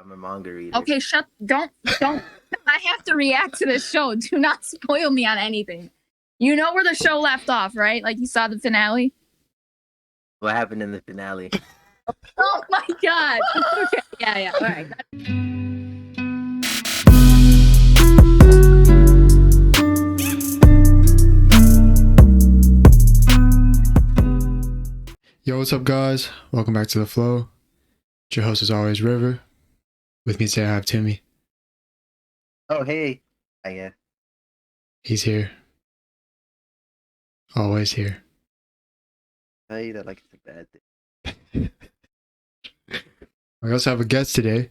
I'm a manga reader. Okay, don't. I have to react to this show. Do not spoil me on anything. You know where the show left off, right? Like you saw the finale. What happened in the finale? Oh my god. Okay, yeah. All right. Yo, what's up, guys? Welcome back to The Flow. Your host is always River. With me today, I have Timmy. Oh, hey. Yeah. He's here. Always here. Tell you that like it's a bad thing. We also have a guest today.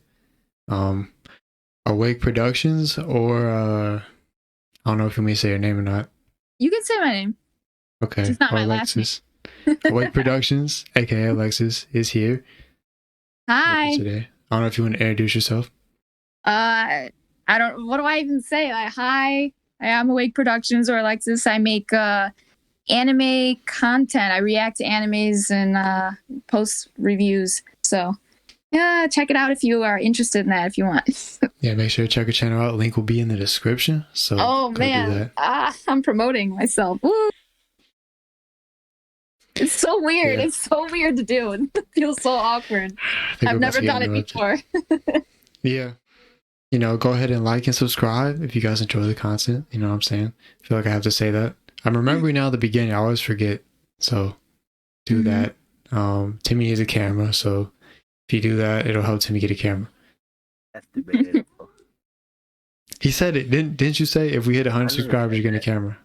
AwakeProductions, or I don't know if you may say your name or not. You can say my name. Okay. It's not or my Alexis. AwakeProductions, aka Alexis, is here. Hi. Today. I don't know if you want to introduce yourself. I don't. What do I even say? Like, hi. I am AwakeProductions or Alexis. I make anime content. I react to animes and post reviews. So yeah, check it out if you are interested in that. If you want. Yeah, make sure to check her channel out. Link will be in the description. So oh go do man, that. I'm promoting myself. Woo. It's so weird. Yeah. It's so weird to do. It feels so awkward. I've never done it before. Yeah. You know, go ahead and like and subscribe if you guys enjoy the content. You know what I'm saying? I feel like I have to say that. I'm remembering now at the beginning. I always forget. So do that. Timmy needs a camera. So if you do that, it'll help Timmy get a camera. That's debatable. He said it. Didn't you say if we hit 100 subscribers, you're getting a camera?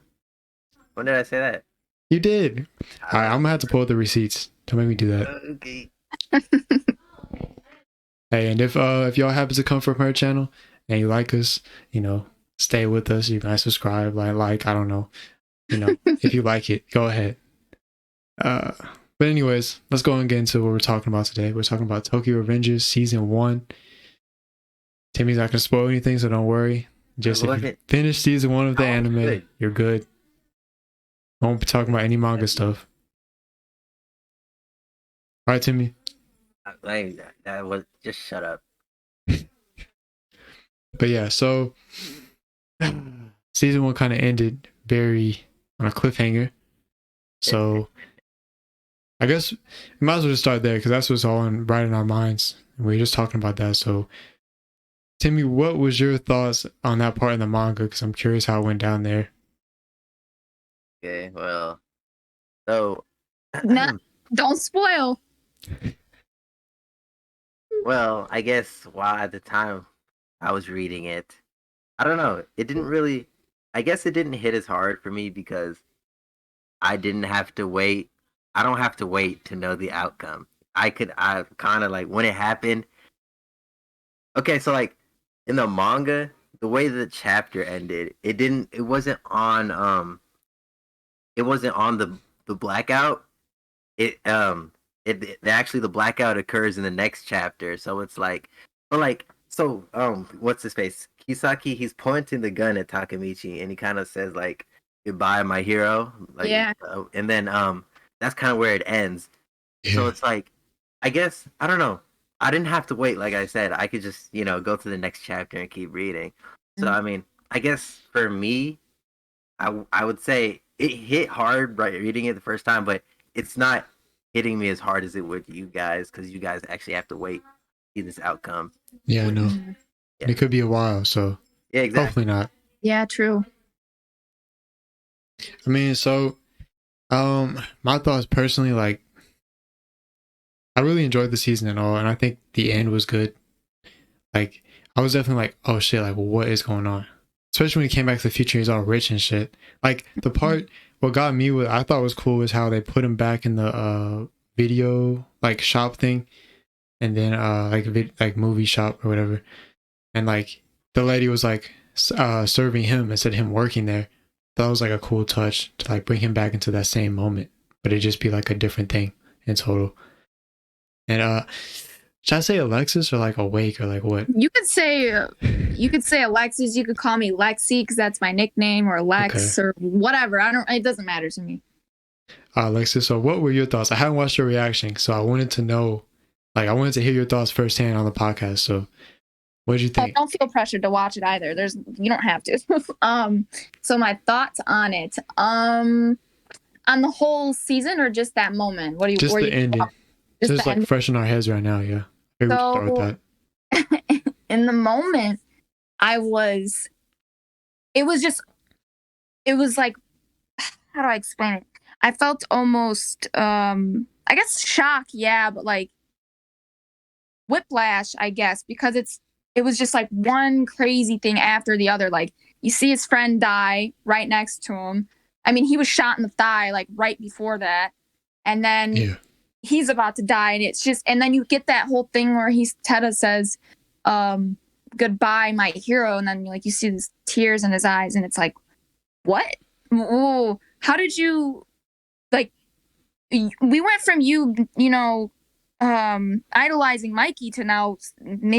When did I say that? You did. All right, I'm going to have to pull up the receipts. Don't make me do that. Okay. Hey, and if y'all happen to come from her channel and you like us, you know, stay with us. You guys subscribe, like I don't know, you know, if you like it, go ahead. But anyways, let's go and get into what we're talking about today. We're talking about Tokyo Revengers Season 1. Timmy's not gonna spoil anything, so don't worry. Just if you finish Season 1 of the anime, you're good. I won't be talking about any manga stuff. All right, Timmy. That was just shut up. But yeah, so Season 1 kind of ended very on a cliffhanger. So I guess we might as well just start there because that's what's all right in our minds. And we were just talking about that. So Timmy, what was your thoughts on that part in the manga? Because I'm curious how it went down there. Okay, well, so don't spoil. Well, I guess while at the time I was reading it, I don't know. It didn't really. I guess it didn't hit as hard for me because I didn't have to wait. I don't have to wait to know the outcome. I kind of like when it happened. Okay, so like in the manga, the way the chapter ended, it wasn't on the blackout. It actually the blackout occurs in the next chapter. So it's like, what's his face? Kisaki, he's pointing the gun at Takamichi and he kind of says like, "Goodbye, my hero." Like, yeah. And then that's kind of where it ends. Yeah. So it's like, I guess I don't know. I didn't have to wait. Like I said, I could just go to the next chapter and keep reading. So I mean, I guess for me, I would say it hit hard right reading it the first time, but it's not hitting me as hard as it would you guys because you guys actually have to wait to see this outcome. Yeah, I know. Yeah. It could be a while, so yeah, exactly. Hopefully not. Yeah, true. I mean, so my thoughts personally, like I really enjoyed the season and all, and I think the end was good. Like I was definitely like, oh shit, like what is going on? Especially when he came back to the future, he's all rich and shit. Like the part what got me I thought was cool was how they put him back in the video like shop thing, and then like movie shop or whatever, and like the lady was like serving him instead of him working there. That was like a cool touch to like bring him back into that same moment, but it just be like a different thing in total. And should I say Alexis or like Awake or like what? You could say Alexis. You could call me Lexi because that's my nickname, or Lex, or whatever. It doesn't matter to me. Alexis, so what were your thoughts? I haven't watched your reaction, so I wanted to know. Like, I wanted to hear your thoughts firsthand on the podcast. So, What did you Oh, think? don't feel pressured to watch it either. You don't have to. So my thoughts on it. On the whole season or just that moment? What do you? Just Or the you ending. just Just the like ending? fresh in our heads right now. Yeah. Maybe we can start with So that. in the moment, I was. It was just. It was like, how do I explain it? I felt almost, I guess shock, yeah, but like whiplash, I guess, because it was just like one crazy thing after the other. Like you see his friend die right next to him. I mean, he was shot in the thigh like right before that, and then Yeah. he's about to die, and it's just, and then you get that whole thing where Teda says, "Goodbye, my hero," and then like you see these tears in his eyes, and it's like, what? Oh, how did you like? We went from idolizing Mikey to now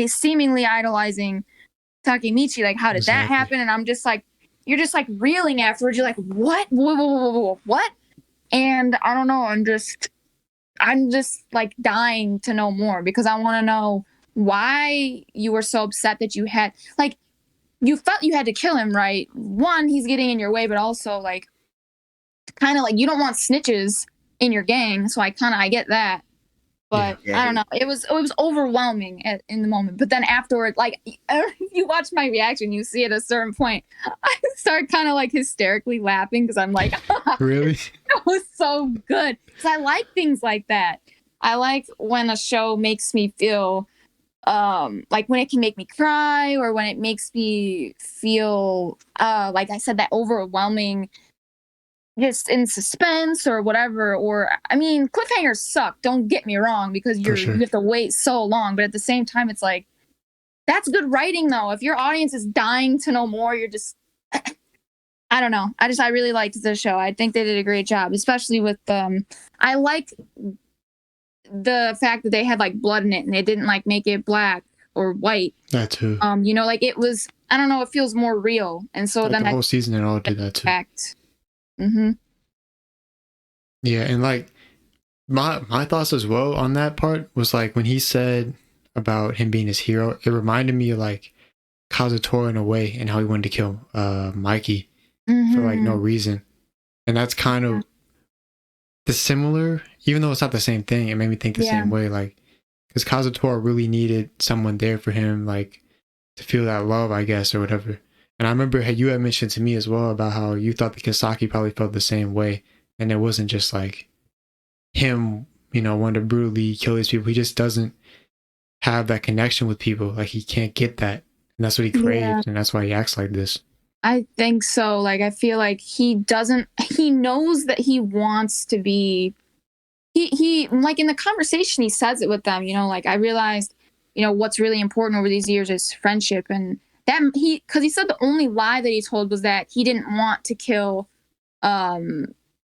seemingly idolizing Takemichi. Like, how did that Exactly. happen? And I'm just like, you're just like reeling afterwards. You're like, what? Whoa, what? And I don't know. I'm just like dying to know more because I want to know why you were so upset that you had like you felt you had to kill him, right? One, he's getting in your way, but also like kind of like you don't want snitches in your gang, so I get that. Yeah. But I don't know. It was overwhelming in the moment. But then afterward, like if you watch my reaction, you see at a certain point, I start kind of like hysterically laughing because I'm like, Really? it was so good. Because I like things like that. I like when a show makes me feel like when it can make me cry or when it makes me feel like I said, that overwhelming, just in suspense or whatever. Or I mean, cliffhangers suck, don't get me wrong, because For you sure. have to wait so long, but at the same time it's like that's good writing though. If your audience is dying to know more, you're just I don't know. I really liked the show. I think they did a great job, especially with I like the fact that they had like blood in it and they didn't like make it black or white. That too. Like it was, I don't know, it feels more real. And so Like then the whole season and all did that too. fact. Mm-hmm. Yeah, and like my thoughts as well on that part was like when he said about him being his hero, it reminded me of like Kazutora in a way and how he wanted to kill Mikey for like no reason. And that's kind of the similar, even though it's not the same thing, it made me think the same way. Like, because Kazutora really needed someone there for him, like to feel that love, I guess, or whatever. And I remember how you had mentioned to me as well about how you thought the Kisaki probably felt the same way. And it wasn't just like him, wanting to brutally kill these people. He just doesn't have that connection with people. Like he can't get that. And that's what he craved. And that's why he acts like this. I think so. Like, I feel like he knows that he wants to be, he like in the conversation, he says it with them, like I realized, what's really important over these years is friendship. And that because he said the only lie that he told was that he didn't want to kill, what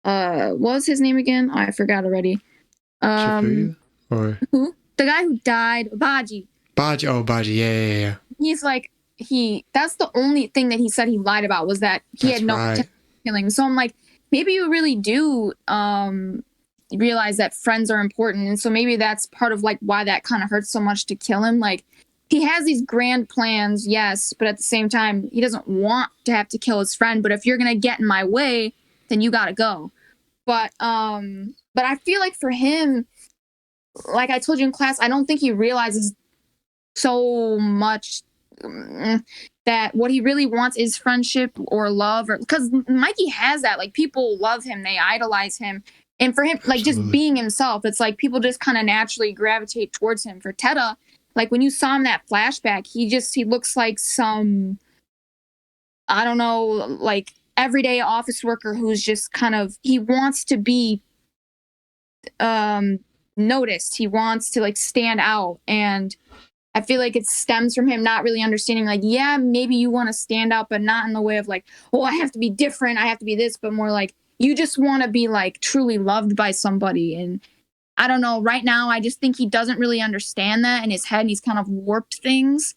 was his name again? I forgot already. Shifuya? Or who? The guy who died, Baji. Baji. Yeah. He's like, that's the only thing that he said he lied about, was that he had no intention of killing. So I'm like, maybe you really do realize that friends are important. And so maybe that's part of like why that kind of hurts so much to kill him. Like he has these grand plans, yes, but at the same time, he doesn't want to have to kill his friend. But if you're gonna get in my way, then you gotta go. But I feel like for him, like I told you in class, I don't think he realizes so much that what he really wants is friendship or love, or because Mikey has that, like people love him, they idolize him, and for him, like just being himself, it's like people just kind of naturally gravitate towards him. For Teda, like when you saw him that flashback, he looks like some, I don't know, like everyday office worker who's just kind of, he wants to be noticed, he wants to like stand out. And I feel like it stems from him not really understanding, like, yeah, maybe you want to stand out, but not in the way of like, oh, I have to be different, I have to be this, but more like you just want to be like truly loved by somebody. And I don't know, right now, I just think he doesn't really understand that in his head, and he's kind of warped things.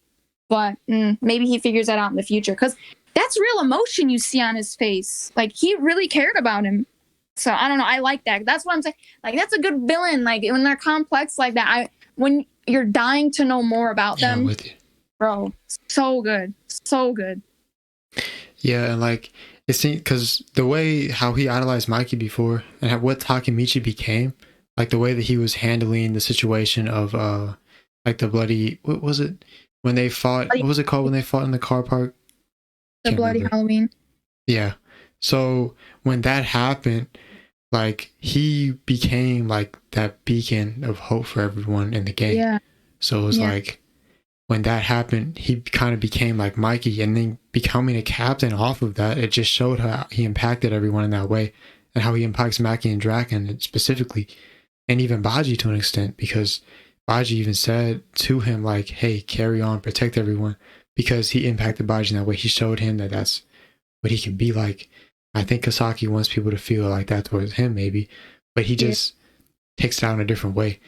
But maybe he figures that out in the future, because that's real emotion you see on his face. Like he really cared about him. So I don't know, I like that. That's what I'm saying. Like that's a good villain. Like when they're complex like that, when you're dying to know more about them, with you. Bro, so good. So good. Yeah, and like it seemed because the way how he idolized Mikey before and what Takamichi became, like the way that he was handling the situation of like the bloody what was it when they fought? What was it called when they fought in the car park? The Can't bloody remember. Halloween. Yeah. So when that happened, like he became like that beacon of hope for everyone in the gang. Yeah. So it was Yeah. like when that happened, he kind of became like Mikey, and then becoming a captain off of that, it just showed how he impacted everyone in that way, and how he impacts Maki and Draken specifically, and even Baji to an extent, because Baji even said to him like, "Hey, carry on, protect everyone," because he impacted Baji in that way. He showed him that that's what he can be like. I think Kisaki wants people to feel like that towards him, maybe, but he just takes it out in a different way.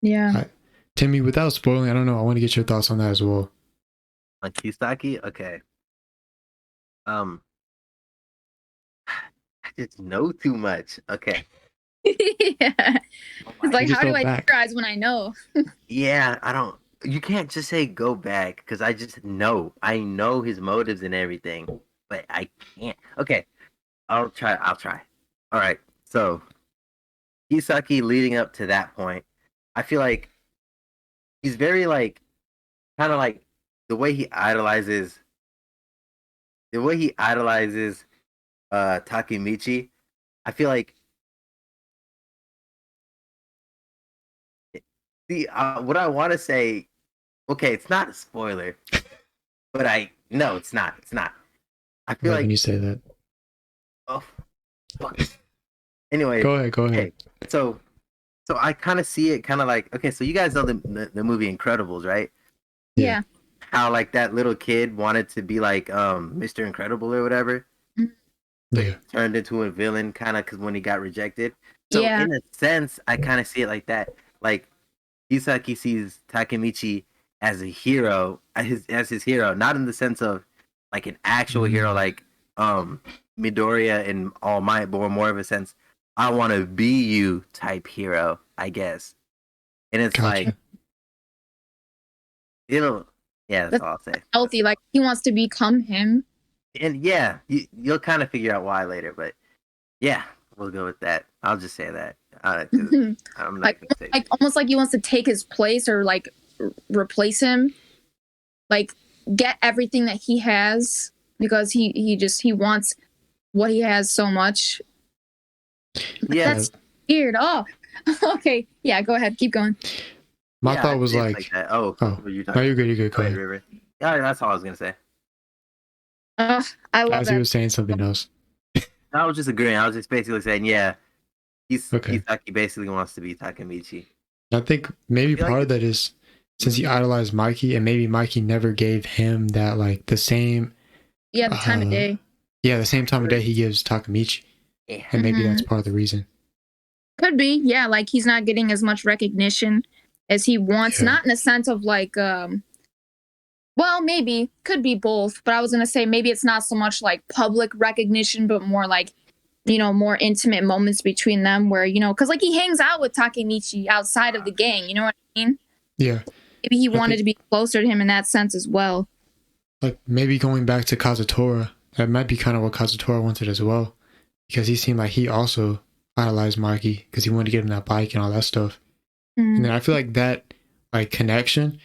Yeah. Timmy, without spoiling, I don't know. I want to get your thoughts on that as well. On Kisaki, okay. I just know too much. Okay. Yeah. It's like, just how do go I back. theorize when I know? Yeah, I don't. You can't just say go back because I just know. I know his motives and everything, but I can't. Okay, I'll try. I'll try. All right. So Kisaki leading up to that point, I feel like he's very like kind of like the way he idolizes Takemichi. I feel like see what I want to say. Okay, it's not a spoiler, but I no, it's not. It's not. I I feel love when like you say that. oh fuck. Anyway, Go ahead. Go ahead. okay, so I kind of see it kind of like okay, so you guys know the movie Incredibles, right? Yeah. How like that little kid wanted to be like Mr. Incredible or whatever, so Yeah. he turned into a villain kind of because when he got rejected. So Yeah. in a sense, I kind of see it like that. Like Kisaki sees Takemichi as a hero, as his hero, not in the sense of like an actual hero like Midoriya and All Might, but more of a sense I want to be you type hero, I guess. And it's Gotcha. like it'll yeah, that's all I'll say. Healthy. Like, he wants to become him. And yeah, you'll kind of figure out why later, but yeah, we'll go with that. I'll just say that. 'Cause I'm not Like, gonna say almost like he wants to take his place or like replace him. Like, get everything that he has because he wants what he has so much. yeah, That's weird. Oh, okay. Yeah, go ahead. Keep going. My yeah, thought I'd was say it's like, that. Oh, oh, were you no, talking? you're good. You're good. Go Go ahead, ahead. River. Yeah, that's all I was gonna say. I love As he that. was saying something else. I was just agreeing. I was just basically saying, yeah, Okay. Kisaki basically wants to be Takamichi. I think maybe I feel like part of that is since he idolized Mikey, and maybe Mikey never gave him that like the same. Yeah, the time of day. Yeah, the same time of day he gives Takamichi, Yeah. and maybe that's part of the reason. Could be. Yeah, like he's not getting as much recognition as he wants. Yeah. Not in a sense of like well, maybe could be both, but I was gonna say maybe it's not so much like public recognition, but more like more intimate moments between them, where because like he hangs out with Takemichi outside of the gang. You know what I mean? Yeah. Maybe he I wanted think, to be closer to him in that sense as well. like maybe going back to Kazutora, that might be kind of what Kazutora wanted as well, because he seemed like he also idolized Mikey because he wanted to get him that bike and all that stuff. And then I feel like that like connection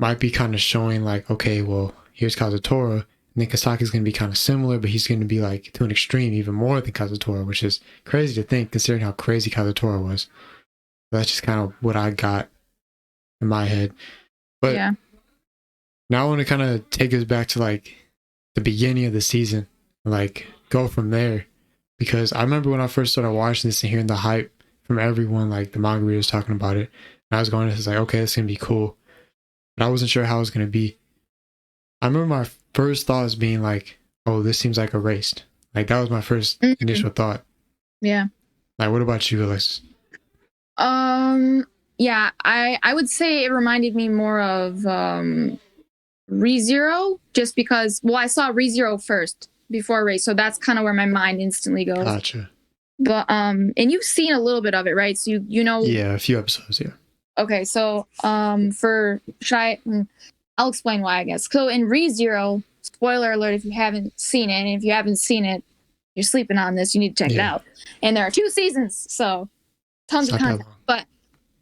might be kind of showing like, okay, well, here's Kazutora, and then Kisaki's going to be kind of similar, but he's going to be like to an extreme even more than Kazutora, which is crazy to think considering how crazy Kazutora was. But that's just kind of what I got in my head. But Yeah. now I want to kind of take us back to like the beginning of the season, like go from there. Because I remember when I first started watching this and hearing the hype from everyone, like the manga readers talking about it, and I was going, it's like, okay, it's going to be cool. But I wasn't sure how it was going to be. I remember my first thought was being like, oh, this seems like erased. Like that was my first initial thought. Yeah. Like, what about you, Alexis? Yeah, I would say it reminded me more of ReZero, just because I saw ReZero first before Ray, so that's kind of where my mind instantly goes. Gotcha. But and you've seen a little bit of it, right? So you know. Yeah, a few episodes, yeah. Okay, so for should I I'll explain why, I guess. So in ReZero, spoiler alert if you haven't seen it, and if you haven't seen it, you're sleeping on this, you need to check it out. And there are 2 seasons, so tons of content. But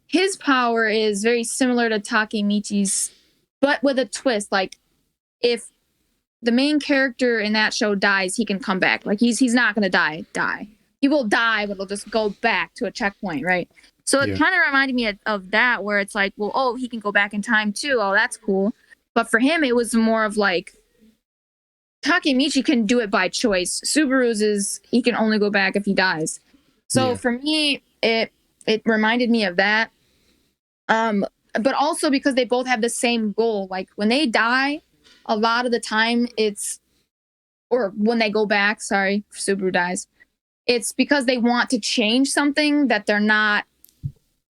his power is very similar to Takemichi's, but with a twist. Like, if the main character in that show dies, he can come back. Like, he's not gonna die. He will die, but he'll just go back to a checkpoint, right? So it kind of reminded me of that, where it's like, well, oh, he can go back in time too. Oh, that's cool. But for him, it was more of like, Takemichi can do it by choice. Subaru's is he can only go back if he dies. So for me, it reminded me of that. But also because they both have the same goal. Like, when they die, a lot of the time or when they go back, sorry, Subaru dies, it's because they want to change something that they're not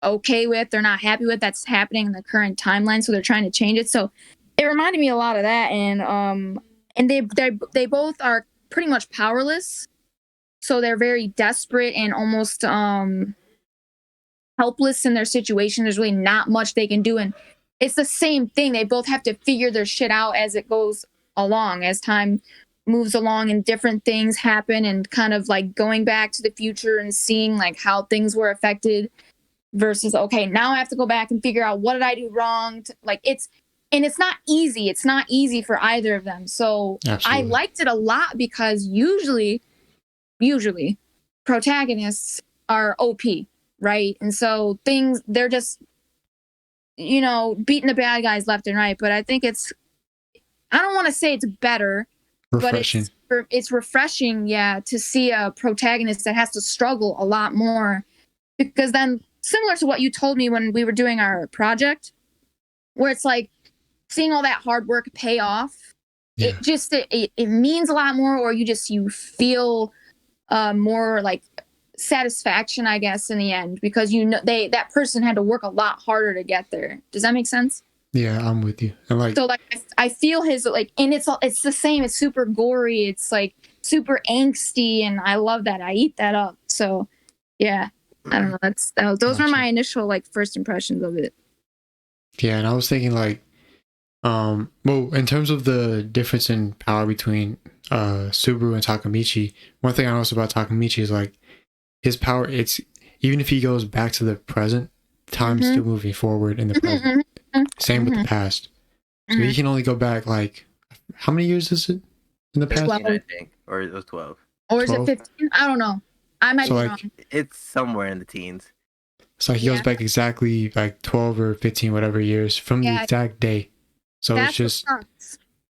okay with, they're not happy with, that's happening in the current timeline, so they're trying to change it. So it reminded me a lot of that, and they both are pretty much powerless, so they're very desperate and almost helpless in their situation. There's really not much they can do, and it's the same thing. They both have to figure their shit out as it goes along, as time moves along and different things happen, and kind of like going back to the future and seeing like how things were affected versus, okay, now I have to go back and figure out what did I do wrong. It's not easy. It's not easy for either of them. So I liked it a lot because usually protagonists are OP, right? And so they're just, beating the bad guys left and right. But I think I don't want to say it's better, refreshing. But it's refreshing, to see a protagonist that has to struggle a lot more. Because then, similar to what you told me when we were doing our project, where it's like seeing all that hard work pay off, it means a lot more, or you feel more like satisfaction, I guess, in the end, because that person had to work a lot harder to get there. Does that make sense? Yeah, I'm with you. And so I feel his and it's the same. It's super gory. It's like super angsty, and I love that. I eat that up. So yeah, I don't know. Those were my initial first impressions of it. Yeah, and I was thinking well, in terms of the difference in power between Subaru and Takamichi, one thing I noticed about Takamichi is his power. It's even if he goes back to the present, time's still moving forward in the present. Same with the past. So he can only go back how many years is it in the past? 13, I think, or it was 12. Or is it 15? I don't know. I might be wrong. It's somewhere in the teens. So he goes back exactly 12 or 15 whatever years from the exact day. So it's just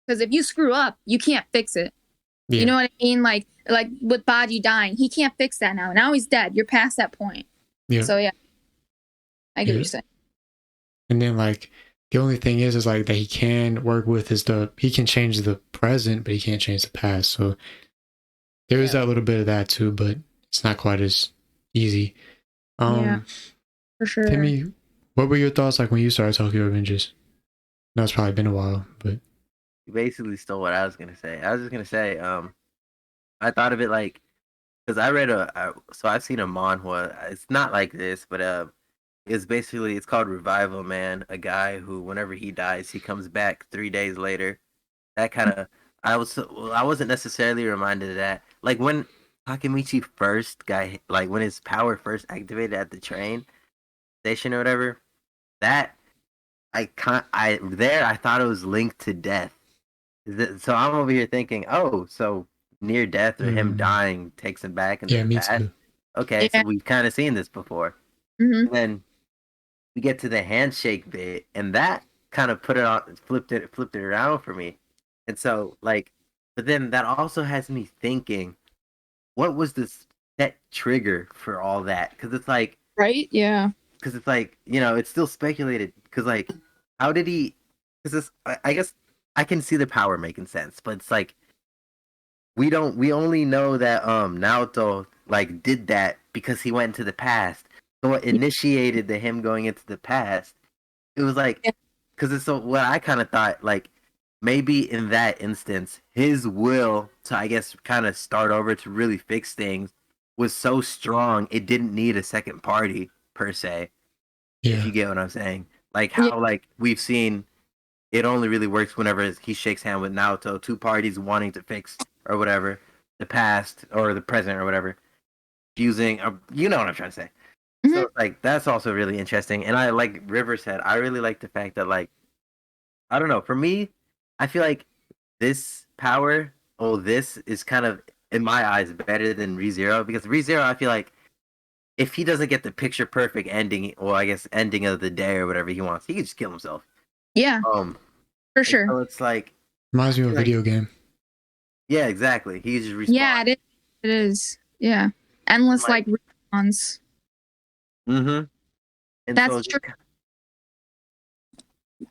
because if you screw up, you can't fix it. You know what I mean? Like with Baji dying, he can't fix that now. Now he's dead. You're past that point. Yeah. So I get what you're saying. And then the only thing is that he can work with he can change the present, but he can't change the past. So there is that little bit of that too, but it's not quite as easy. For sure. Timmy, what were your thoughts when you started Tokyo Revengers? No, it's probably been a while, but you basically stole what I was gonna say. I was just gonna say, I thought of it because I read so I've seen a manhwa. It's not like this, but it's called Revival Man. A guy who, whenever he dies, he comes back 3 days later. That kind of I wasn't necessarily reminded of that. Like when Takamichi when his power first activated at the train station or whatever, that I thought it was linked to death. So I'm over here thinking, so near death or him dying takes him back in the past. Too. Okay, so we've kind of seen this before. And then we get to the handshake bit, and that kind of flipped it around for me. And so but then that also has me thinking, what was the set trigger for all that? Because it's right, yeah. Because it's it's still speculated. Because how did he? Because I guess I can see the power making sense, but it's we only know that Naoto did that because he went into the past. So what initiated him going into the past? It was because it's what I kind of thought maybe in that instance his will to, I guess, kind of start over to really fix things was so strong it didn't need a second party per se. If you get what I'm saying, how we've seen it only really works whenever he shakes hand with Naoto, two parties wanting to fix or whatever the past or the present or whatever, fusing. You know what I'm trying to say. Mhm. So like that's also really interesting, and I like River said. I really like the fact that like I don't know. For me, I feel like this power, this is kind of in my eyes better than ReZero because ReZero, I feel like if he doesn't get the picture perfect ending, well, I guess ending of the day or whatever he wants, he can just kill himself. Yeah, for And sure. so it's like I Reminds me of feel a like video game. yeah, exactly. He just Yeah, respawn. it is. It is. Yeah, endless Like like respawns. mm-hmm. And so That's just true.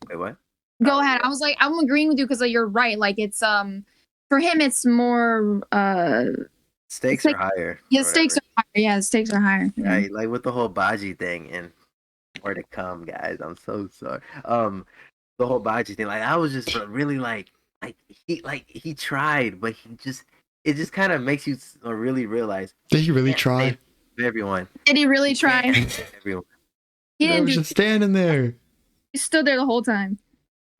wait, what? Go ahead. I was like, I'm agreeing with you because like, you're right. Like it's for him, it's more it's Stakes are like higher his or stakes whatever. are higher. Yeah, the stakes are higher. Yeah. Right, like with the whole Baji thing and more to come, guys. I'm so sorry. The whole Baji thing, like I was just really like he tried, but it just kind of makes you really realize Did he really you can't try? save everyone. Did he really You try? can't save everyone. He I didn't was do. just standing there. He stood there the whole time.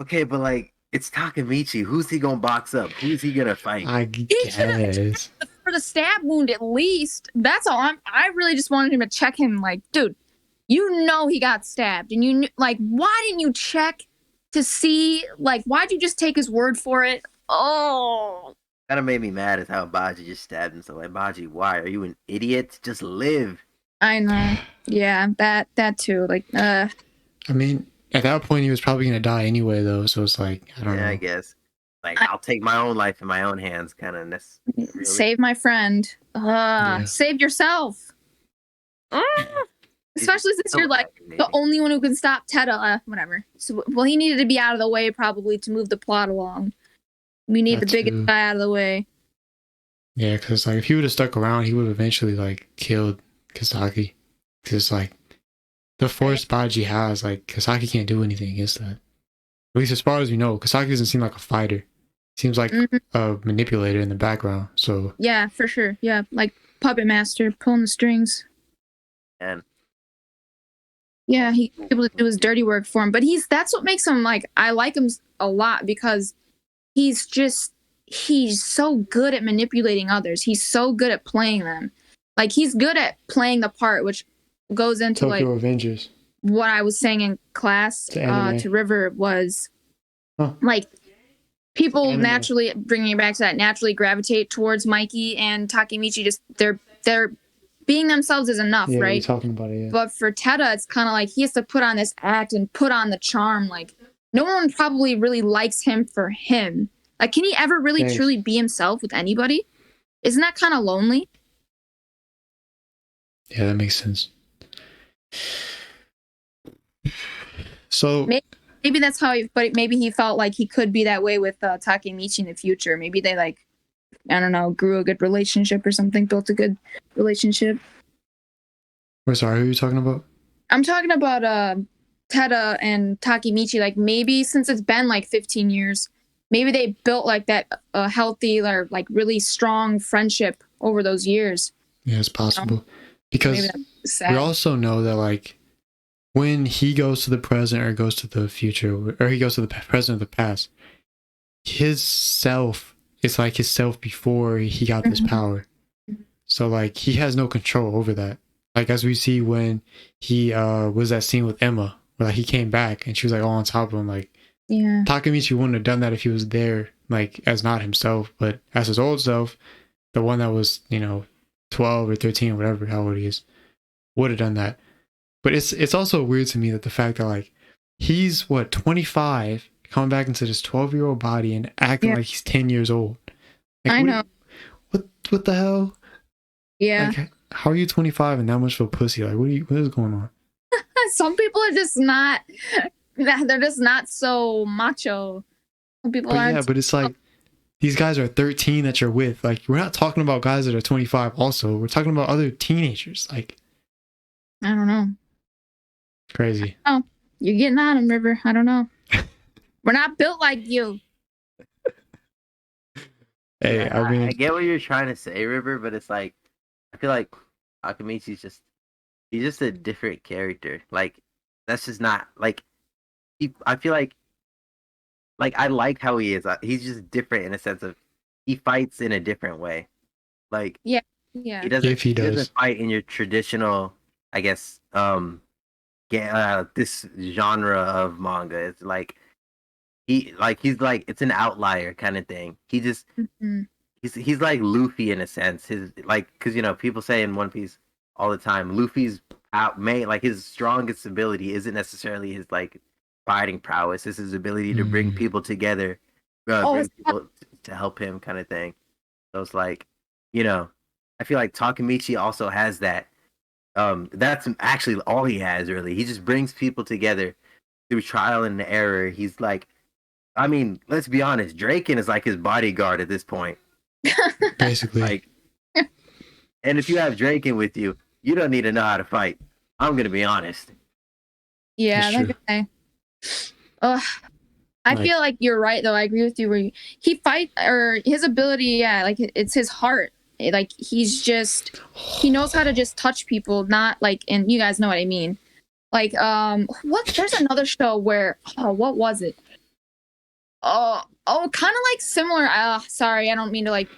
Okay, but like it's Takamichi. Who's he gonna box up? Who's he gonna fight? I He should have guess. for the stab wound at least. That's all. I really just wanted him to check him. Like, dude, you know he got stabbed, and you knew, like, why didn't you check to see? Like, why'd you just take his word for it? Oh, Kind of made me mad is how Baji just stabbed himself. Like Baji, why are you an idiot? Just live. I know. Yeah, that too. Like, I mean, at that point, he was probably gonna die anyway, though. So it's like, I don't Yeah, I know. guess. Like I'll take my own life in my own hands, kind of. That's really. save my friend. Yeah. Save yourself. Especially since you're like the only one who can stop Teta. Whatever. So, well, he needed to be out of the way probably to move the plot along. We need That the biggest too. guy out of the way. Yeah, because like if he would have stuck around, he would have eventually like killed Kisaki. Because like the force Baji has, like Kisaki can't do anything against that. At least as far as we know, Kisaki doesn't seem like a fighter. Seems like a manipulator in the background. So Yeah, for sure. Yeah, like puppet master pulling the strings. And Yeah, he's able to do his dirty work for him. But that's what makes him like I like him a lot because he's so good at manipulating others. He's so good at playing them. Like he's good at playing the part, which goes into Tokyo like Avengers. what I was saying in class to River was like people naturally bringing it back to that naturally gravitate towards Mikey and Takamichi. Just they're being themselves is enough, Yeah, right? we're talking about it. Yeah. But for Teta, it's kind of like he has to put on this act and put on the charm. Like no one probably really likes him for him. Like, can he ever really truly be himself with anybody? Isn't that kind of lonely? Yeah, that makes sense. So maybe that's how but maybe he felt like he could be that way with Takemichi in the future. Maybe they like, I don't know, grew a good relationship or something, built a good relationship. Wait, sorry, who are you talking about? I'm talking about Teta and Takemichi. Like maybe since it's been like 15 years, maybe they built like that healthy or like really strong friendship over those years. Yeah, it's possible. Because we also know that like when he goes to the present or goes to the future or he goes to the present or the past, his self is like his self before he got this power. So like he has no control over that. Like as we see when he was that scene with Emma where like he came back and she was like all on top of him, like Takamichi wouldn't have done that if he was there like as not himself, but as his old self, the one that was, 12 or 13 or whatever how old he is, would have done that. But it's also weird to me that the fact that like he's 25 coming back into this 12-year-old body and acting like he's 10 years old. Like, I know. What the hell? Yeah. Like, how are you 25 and that much of a pussy? Like, what is going on? Some people are just not. They're just not so macho. Some people but aren't. Yeah, but it's like these guys are 13 that you're with. Like, we're not talking about guys that are 25. Also, we're talking about other teenagers. Like, I don't know. Crazy. Oh, you're getting on him, River. I don't know. We're not built like you. Hey, yeah, I get what you're trying to say, River, but it's like I feel like Takamichi's he's just a different character. Like that's just not like I feel like like I like how he is. He's just different in a sense of he fights in a different way. Like Yeah, he yeah. doesn't If he he doesn't does. fight in your traditional, I guess, this genre of manga. It's like he's like it's an outlier kind of thing. He just Hmm. he's like Luffy in a sense. His like because people say in One Piece all the time, Luffy's out main like his strongest ability isn't necessarily his like fighting prowess. It's his ability to bring Mm, people together, Oh, bring people to help him kind of thing. So it's like you know, I feel like Takamichi also has that. That's actually all he has really. He just brings people together through trial and error. He's like, I mean, let's be honest, Draken is like his bodyguard at this point. basically. Like, and if you have Draken with you, you don't need to know how to fight. I'm gonna be honest. That's yeah, true. that guy. Ugh. I Like, feel like you're right though. I agree with you. He fight or his ability, yeah, like it's his heart. Like he knows how to just touch people, not like, and you guys know what I mean. Like, what? There's another show where, oh, what was it? Kind of like similar. Sorry, I don't mean to like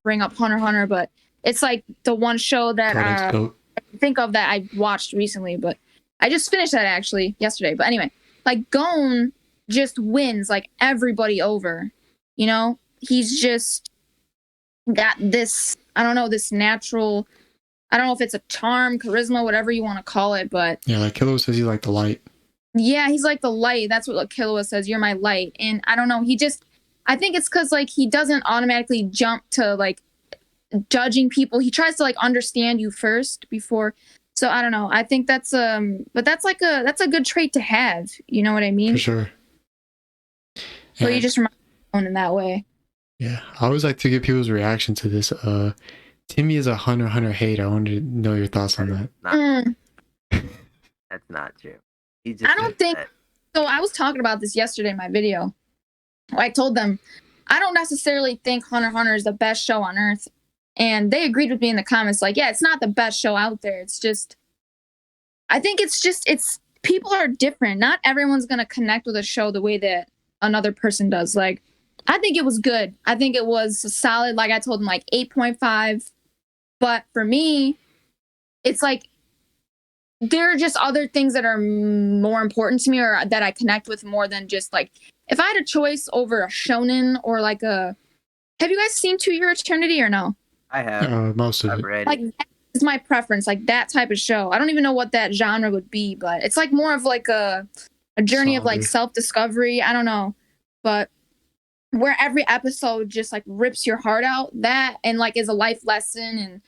bring up Hunter x Hunter, but it's like the one show that Codex Goat. I think of that I watched recently, but I just finished that actually yesterday. But anyway, like Gon just wins like everybody over. You know, he's just got this, I don't know, this natural, I don't know if it's a charm, charisma, whatever you want to call it, but Yeah, like Kilo says he like the light. yeah, he's like the light. That's what Killua says. You're my light. And I don't know. I think it's because like he doesn't automatically jump to like judging people. He tries to like understand you first before. So I don't know. I think but that's a good trait to have. You know what I mean? For sure. So you And just remind me in that way. yeah, I always like to get people's reaction to this. Timmy is a Hunter x Hunter hater. I wanted to know your thoughts on that. Mm, That's not true. He just I don't think so. I was talking about this yesterday in my video. I told them I don't necessarily think Hunter x Hunter is the best show on earth. And they agreed with me in the comments, like, yeah, it's not the best show out there. It's just, I think it's people are different. Not everyone's going to connect with a show the way that another person does. Like, I think it was good. I think it was solid. Like I told them, like 8.5. But for me, it's like, there are just other things that are more important to me or that I connect with more than just like, if I had a choice over a shonen or like have you guys seen To Your Eternity or no? I have. Most of I've it. read Like it. that is my preference, like that type of show. I don't even know what that genre would be, but it's like more of like a journey of like Somber. self-discovery. I don't know. But where every episode just like rips your heart out, that and like is a life lesson and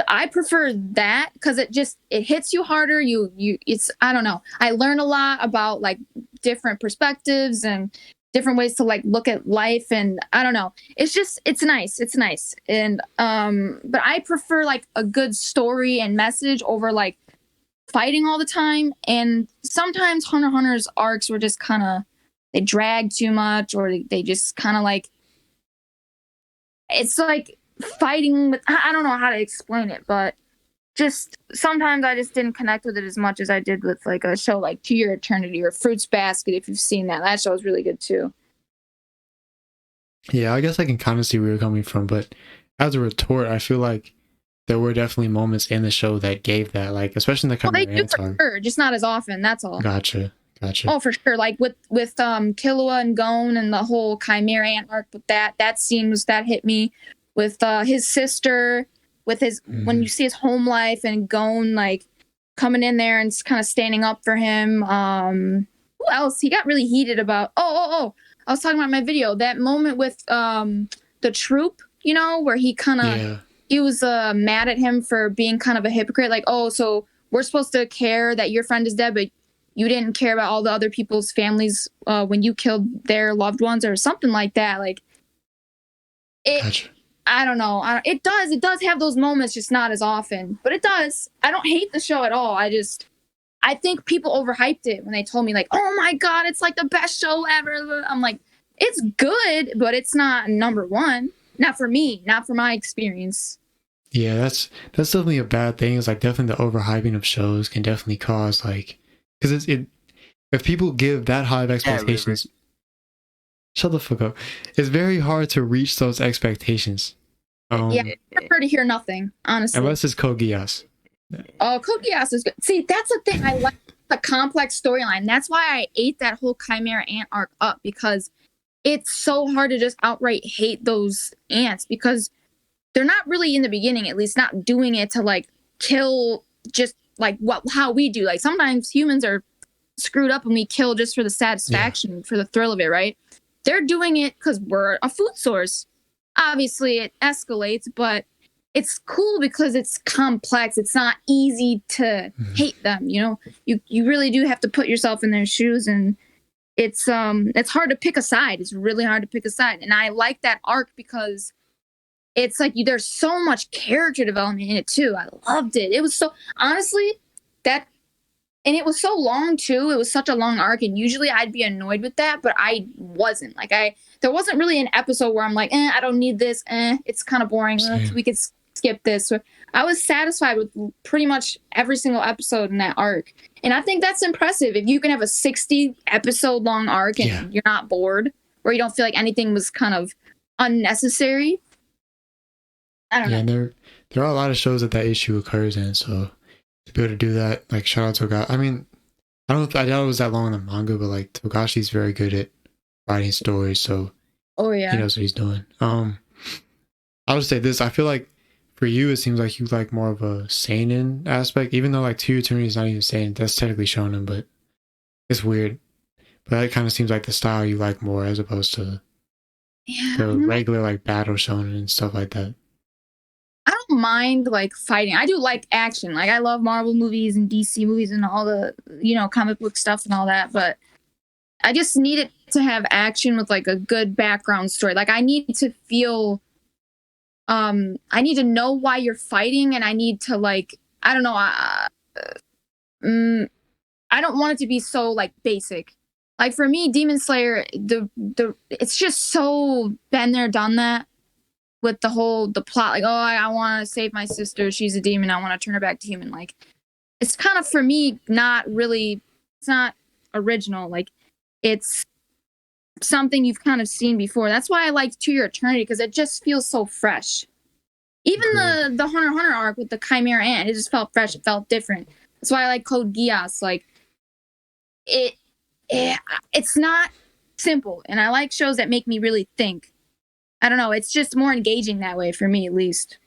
I prefer that because it hits you harder. It's I don't know. I learn a lot about like different perspectives and different ways to like look at life and I don't know. It's nice. It's nice. And but I prefer like a good story and message over like fighting all the time. And sometimes Hunter x Hunter's arcs were just kind of they drag too much or they just kind of like it's like fighting with I don't know how to explain it, but just sometimes I just didn't connect with it as much as I did with like a show like To Your Eternity or Fruits Basket. If you've seen that, that show is really good too. Yeah, I guess I can kind of see where you're coming from, but as a retort, I feel like there were definitely moments in the show that gave that, like especially in the Well, they Chimera do for Ant sure, just not as often. That's all. Gotcha. Oh, for sure. Like with Killua and Gon and the whole Chimera Ant arc with that scene was that hit me with his sister with his when you see his home life and Gon like coming in there and kind of standing up for him. Who else? He got really heated about. Oh. I was talking about my video. That moment with the troop, you know, where he kind of Yeah. he was mad at him for being kind of a hypocrite. Like, oh, so we're supposed to care that your friend is dead, but you didn't care about all the other people's families when you killed their loved ones or something like that. Like it, Gotcha. I don't know. It does have those moments, just not as often, but it does. I don't hate the show at all. I think people overhyped it when they told me like, oh my God, it's like the best show ever. I'm like, it's good, but it's not number one. Not for me, not for my experience. Yeah, that's definitely a bad thing. It's like definitely the overhyping of shows can definitely cause like because it if people give that high of expectations, Shut the fuck up. It's very hard to reach those expectations. Yeah, I prefer to hear nothing, honestly. Unless it's Code Geass. Oh, Code Geass is good. See, that's the thing. I like the complex storyline. That's why I ate that whole Chimera Ant arc up, because it's so hard to just outright hate those ants, because they're not really, in the beginning at least, not doing it to like kill just like how we do. Like sometimes humans are screwed up and we kill just for the satisfaction, for the thrill of it, right? They're doing it because we're a food source. Obviously, it escalates, but it's cool because it's complex. It's not easy to hate them. You know, you really do have to put yourself in their shoes, and it's hard to pick a side. It's really hard to pick a side, and I like that arc because it's like there's so much character development in it too. I loved it. It was so, honestly, and it was so long too. It was such a long arc, and usually I'd be annoyed with that, but I wasn't. Like there wasn't really an episode where I'm like, I don't need this. It's kind of boring. We could skip this. So I was satisfied with pretty much every single episode in that arc, and I think that's impressive. If you can have a 60 episode long arc and you're not bored, or you don't feel like anything was kind of unnecessary. I don't know. And there are a lot of shows that issue occurs in, so to be able to do that, like shout out to Togashi. I mean, I doubt it was that long in the manga, but like Togashi's very good at writing stories, so he knows what he's doing. I'll just say this: I feel like for you, it seems like you like more of a seinen aspect, even though like To Your Eternity is not even seinen. That's technically shonen, but it's weird. But that kind of seems like the style you like more, as opposed to the regular like battle shonen and stuff like that. I don't mind like fighting. I do like action. Like I love Marvel movies and DC movies and all the, comic book stuff and all that, but I just need it to have action with like a good background story. Like I need to feel I need to know why you're fighting, and I need to like, I don't know, I don't want it to be so like basic. Like for me, Demon Slayer, it's just so been there, done that. With the plot, like, I want to save my sister, she's a demon, I want to turn her back to human. Like, it's kind of, for me, it's not original. Like, it's something you've kind of seen before. That's why I like To Your Eternity, because it just feels so fresh. Even the Hunter x Hunter arc with the Chimera Ant, it just felt fresh, it felt different. That's why I like Code Geass. Like, it's not simple, and I like shows that make me really think. I don't know. It's just more engaging that way for me, at least.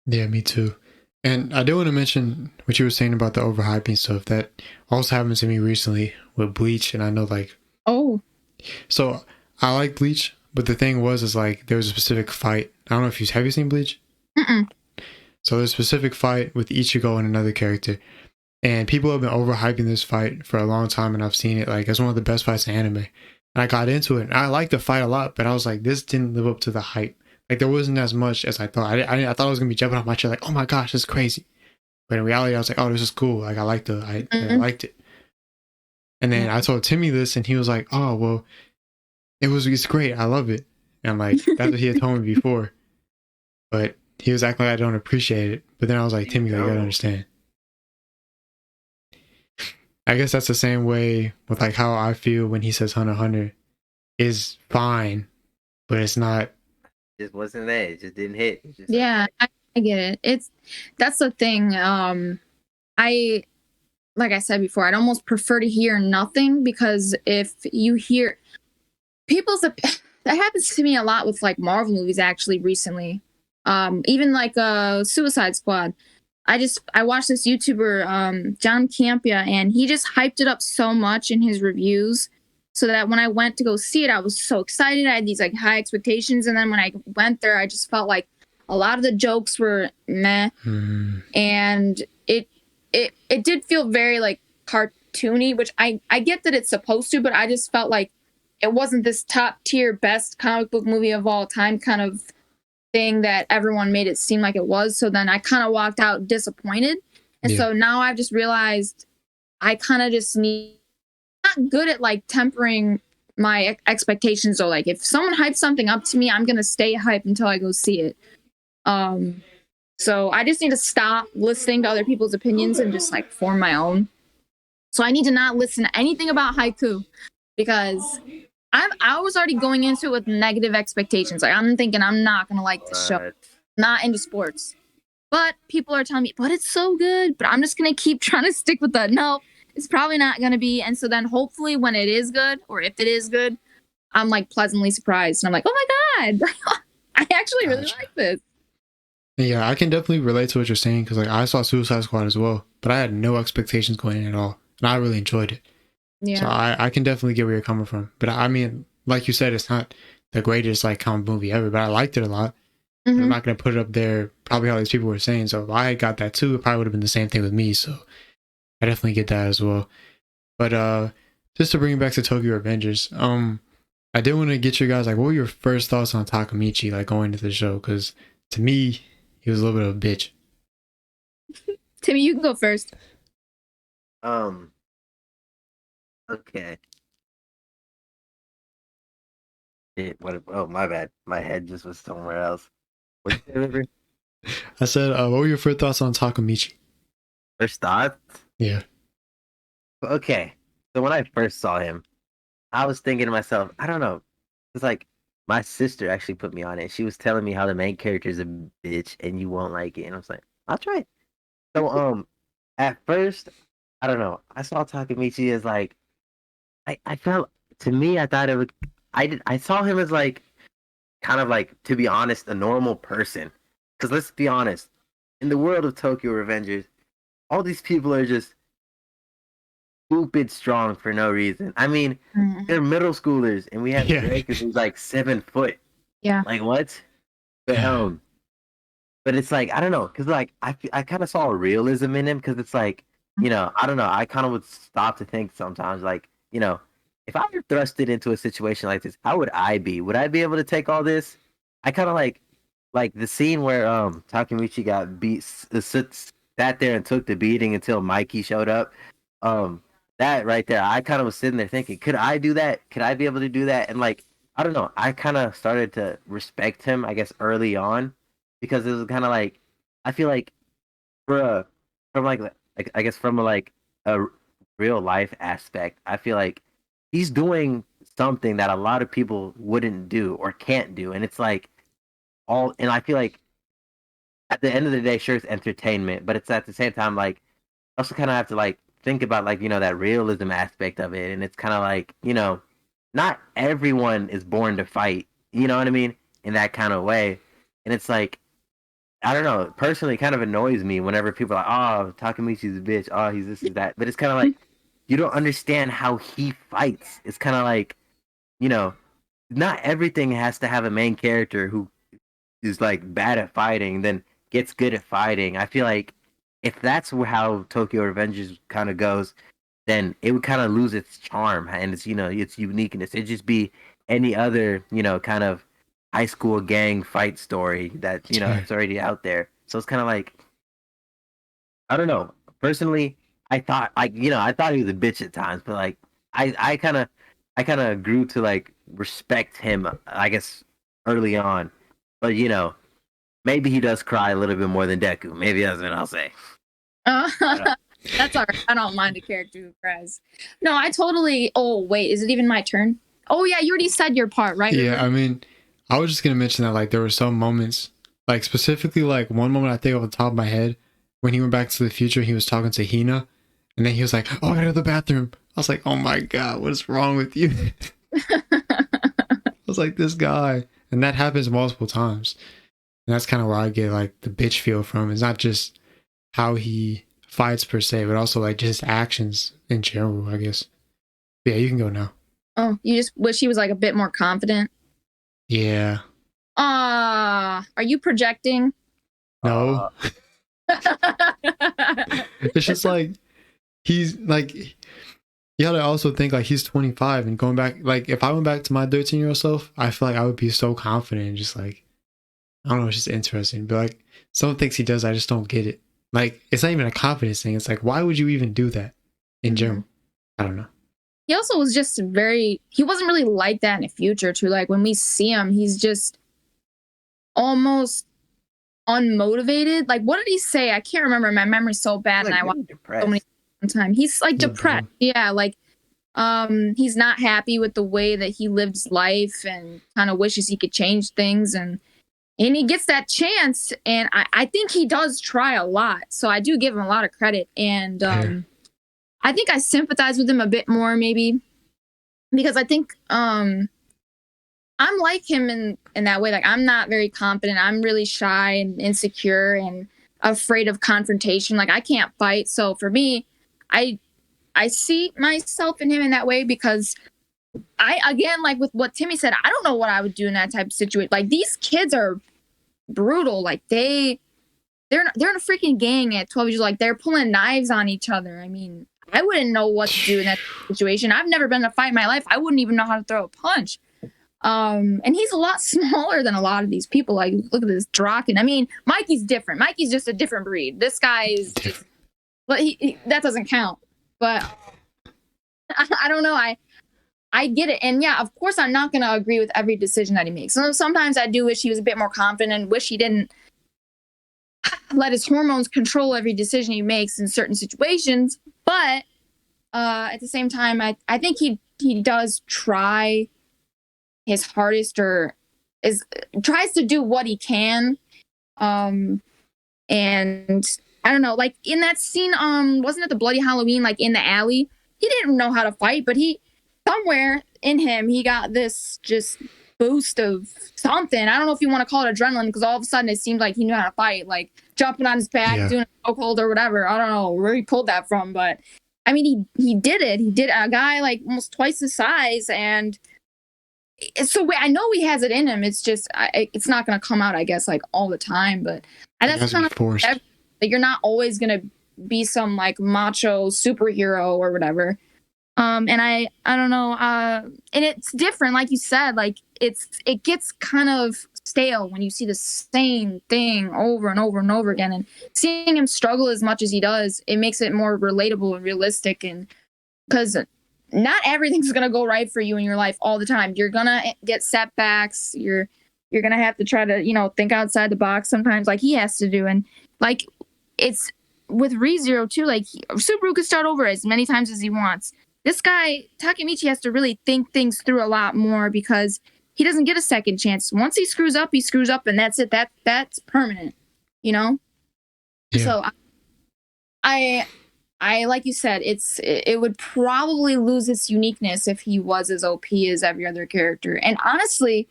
Yeah, me too. And I do want to mention what you were saying about the overhyping stuff. That also happened to me recently with Bleach, and I know like. Oh. So I like Bleach, but the thing is like there was a specific fight. I don't know if have you seen Bleach? So there's a specific fight with Ichigo and another character, and people have been overhyping this fight for a long time, and I've seen it like it's one of the best fights in anime. And I got into it, and I liked the fight a lot, but I was like, this didn't live up to the hype. Like, there wasn't as much as I thought. I thought I was going to be jumping off my chair like, oh my gosh, this is crazy. But in reality, I was like, oh, this is cool. Like, I liked it. And then I told Timmy this, and he was like, oh, well, it's great. I love it. And I'm like, that's what he had told me before. But he was acting like I don't appreciate it. But then I was like, Timmy, like, you gotta understand. I guess that's the same way with like how I feel when he says Hunter x Hunter is fine, but it's not. It just wasn't there. It just didn't hit. I get it. That's the thing. Like I said before, I'd almost prefer to hear nothing, because if you hear that happens to me a lot with like Marvel movies actually recently. Even like Suicide Squad. I watched this YouTuber, John Campia, and he just hyped it up so much in his reviews, so that when I went to go see it, I was so excited. I had these like high expectations, and then when I went there, I just felt like a lot of the jokes were meh, and it did feel very like cartoony, which I get that it's supposed to, but I just felt like it wasn't this top tier best comic book movie of all time kind of thing that everyone made it seem like it was. So then I kind of walked out disappointed. And so now I've just realized I kind of just not good at like tempering my expectations. So like if someone hypes something up to me, I'm going to stay hyped until I go see it. So I just need to stop listening to other people's opinions and just like form my own. So I need to not listen to anything about haiku, because I was already going into it with negative expectations. Like I'm thinking I'm not gonna like this show. But Not into sports. But people are telling me, but it's so good. But I'm just gonna keep trying to stick with that. No, it's probably not gonna be. And so then hopefully when it is good, or if it is good, I'm like pleasantly surprised. And I'm like, oh my God, I actually really Gotcha. like this. Yeah, I can definitely relate to what you're saying because like I saw Suicide Squad as well, but I had no expectations going in at all, and I really enjoyed it. So Yeah. I can definitely get where you're coming from. But I mean, like you said, it's not the greatest like comic movie ever, but I liked it a lot. But I'm Hmm. not gonna put it up there. Probably how these people were saying. So if I had got that too, it probably would have been the same thing with me. So I definitely get that as well. But just to bring it back to Tokyo Revengers, I did want to get your guys like, what were your first thoughts on Takamichi like going into the show? Because to me, he was a little bit of a bitch. Timmy, you can go first. okay. What? Oh, my bad. My head just was somewhere else. What did you say, River? I said, what were your first thoughts on Takamichi? First thoughts? Yeah. Okay. So when I first saw him, I was thinking to myself, I don't know. It's like my sister actually put me on it. She was telling me how the main character is a bitch and you won't like it. And I was like, I'll try it. So at first, I don't know. I saw Takamichi as like I felt to me I thought it would I saw him as like kind of like, to be honest, a normal person. Because let's be honest, in the world of Tokyo Revengers, all these people are just stupid strong for no reason. I mean, they're middle schoolers, and we have Yeah. Draken who's like 7 foot. Yeah. Like what? But Yeah. but it's like I don't know, cause like I kind of saw a realism in him, cause it's like I don't know, I kind of would stop to think sometimes, like if I were thrusted into a situation like this, how would I be? Would I be able to take all this? I kind of like the scene where Takamichi got sat there and took the beating until Mikey showed up. Um, that right there, I kind of was sitting there thinking, could I do that? Could I be able to do that? And like I don't know, I kind of started to respect him, I guess, early on because it was kind of like I feel like for a from like I guess from a real life aspect, I feel like he's doing something that a lot of people wouldn't do or can't do, and it's like all. And I feel like at the end of the day, sure, it's entertainment, but it's at the same time like also kind of have to like think about like that realism aspect of it, and it's kind of like not everyone is born to fight. You know what I mean? In that kind of way, and it's like I don't know. Personally, it kind of annoys me whenever people are like, "Oh, Takamichi's a bitch. Oh, he's this, is that." But it's kind of like you don't understand how he fights. It's kind of like you know, not everything has to have a main character who is like bad at fighting, then gets good at fighting. I feel like if that's how Tokyo Revengers kind of goes, then it would kind of lose its charm and its its uniqueness. It'd just be any other kind of high school gang fight story that Yeah. it's already out there. So it's kind of like I don't know. Personally, I thought I thought he was a bitch at times, but like I kind of grew to like respect him. I guess early on, but maybe he does cry a little bit more than Deku. Maybe that's what I'll say. That's all right. I don't mind a character who cries. No, I totally. Oh wait, is it even my turn? Oh yeah, you already said your part, right? Yeah. River? I mean, I was just gonna mention that like there were some moments, like specifically like one moment I think off the top of my head when he went back to the future, he was talking to Hina, and then he was like, "Oh, I gotta go to the bathroom." I was like, "Oh my god, what is wrong with you?" I was like, "This guy," and that happens multiple times, and that's kind of where I get like the bitch feel from. It's not just how he fights per se, but also like just his actions in general, I guess. Yeah, you can go now. Oh, you just wish he was like a bit more confident. Yeah. Are you projecting? No. It's just like he's like you gotta also think like he's 25 and going back like if I went back to my 13-year-old self, I feel like I would be so confident and just like I don't know, it's just interesting. But like some things he does, I just don't get it. Like it's not even a confidence thing. It's like why would you even do that in general? I don't know. He also was just he wasn't really like that in the future too. Like when we see him, he's just almost unmotivated. Like what did he say? I can't remember. My memory's so bad, Like and I watched really so many depressed. times. He's like Yeah, depressed. bro. Yeah, like He's not happy with the way that he lives life and kind of wishes he could change things, and he gets that chance, and I think he does try a lot. So I do give him a lot of credit, and I think I sympathize with him a bit more maybe because I think I'm like him in that way. Like, I'm not very confident. I'm really shy and insecure and afraid of confrontation. Like, I can't fight. So for me, I see myself in him in that way because again, like with what Timmy said, I don't know what I would do in that type of situation. Like, these kids are brutal. Like, they're in a freaking gang at 12 years old. Like, they're pulling knives on each other. I mean, I wouldn't know what to do in that situation. I've never been in a fight in my life. I wouldn't even know how to throw a punch. And he's a lot smaller than a lot of these people. Like, look at this draken. I mean, Mikey's different. Mikey's just a different breed. This guy is just, but that doesn't count. But I don't know. I get it. And yeah, of course, I'm not going to agree with every decision that he makes. So sometimes I do wish he was a bit more confident and wish he didn't let his hormones control every decision he makes in certain situations. But at the same time, I think he does try his hardest, or tries to do what he can. And I don't know, like in that scene, wasn't it the Bloody Halloween, like in the alley? He didn't know how to fight, but somewhere in him, he got this just boost of something. I don't know if you want to call it adrenaline, because all of a sudden it seemed like he knew how to fight, like jumping on his back, doing a chokehold or whatever. I don't know where he pulled that from, but I mean, he did it. He did a guy like almost twice his size, and so I know he has it in him. It's just it's not going to come out, I guess, like all the time. But that's kind of forced. Like, you're not always going to be some like macho superhero or whatever. And I don't know. And it's different, like you said. Like it gets kind of stale when you see the same thing over and over and over again. And seeing him struggle as much as he does, it makes it more relatable and realistic. And because not everything's going to go right for you in your life all the time. You're going to get setbacks. You're going to have to try to, think outside the box sometimes, like he has to do. And like, it's with ReZero too, like Subaru could start over as many times as he wants. This guy, Takamichi, has to really think things through a lot more because he doesn't get a second chance. Once he screws up, and that's it. That's permanent, Yeah. So I like you said, it would probably lose its uniqueness if he was as OP as every other character. And honestly,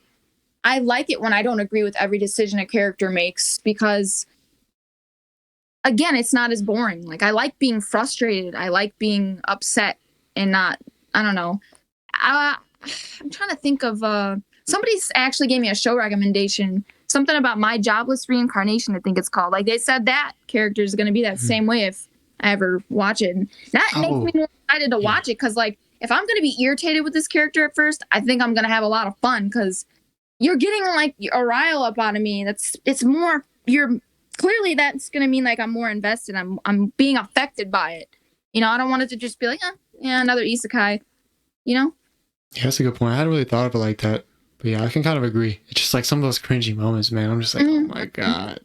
I like it when I don't agree with every decision a character makes, because again, it's not as boring. Like, I like being frustrated. I like being upset and not, I don't know. I'm trying to think of somebody's actually gave me a show recommendation, something about My Jobless Reincarnation, I think it's called. Like, they said that character is going to be that same way if I ever watch it. And that makes me more excited to watch it, because like, if I'm going to be irritated with this character at first, I think I'm going to have a lot of fun, because you're getting like a rile up out of me. It's more, clearly that's going to mean like I'm more invested. I'm being affected by it. I don't want it to just be like, another isekai, Yeah, that's a good point. I hadn't really thought of it like that. But yeah, I can kind of agree. It's just like some of those cringy moments, man. I'm just like, oh my God.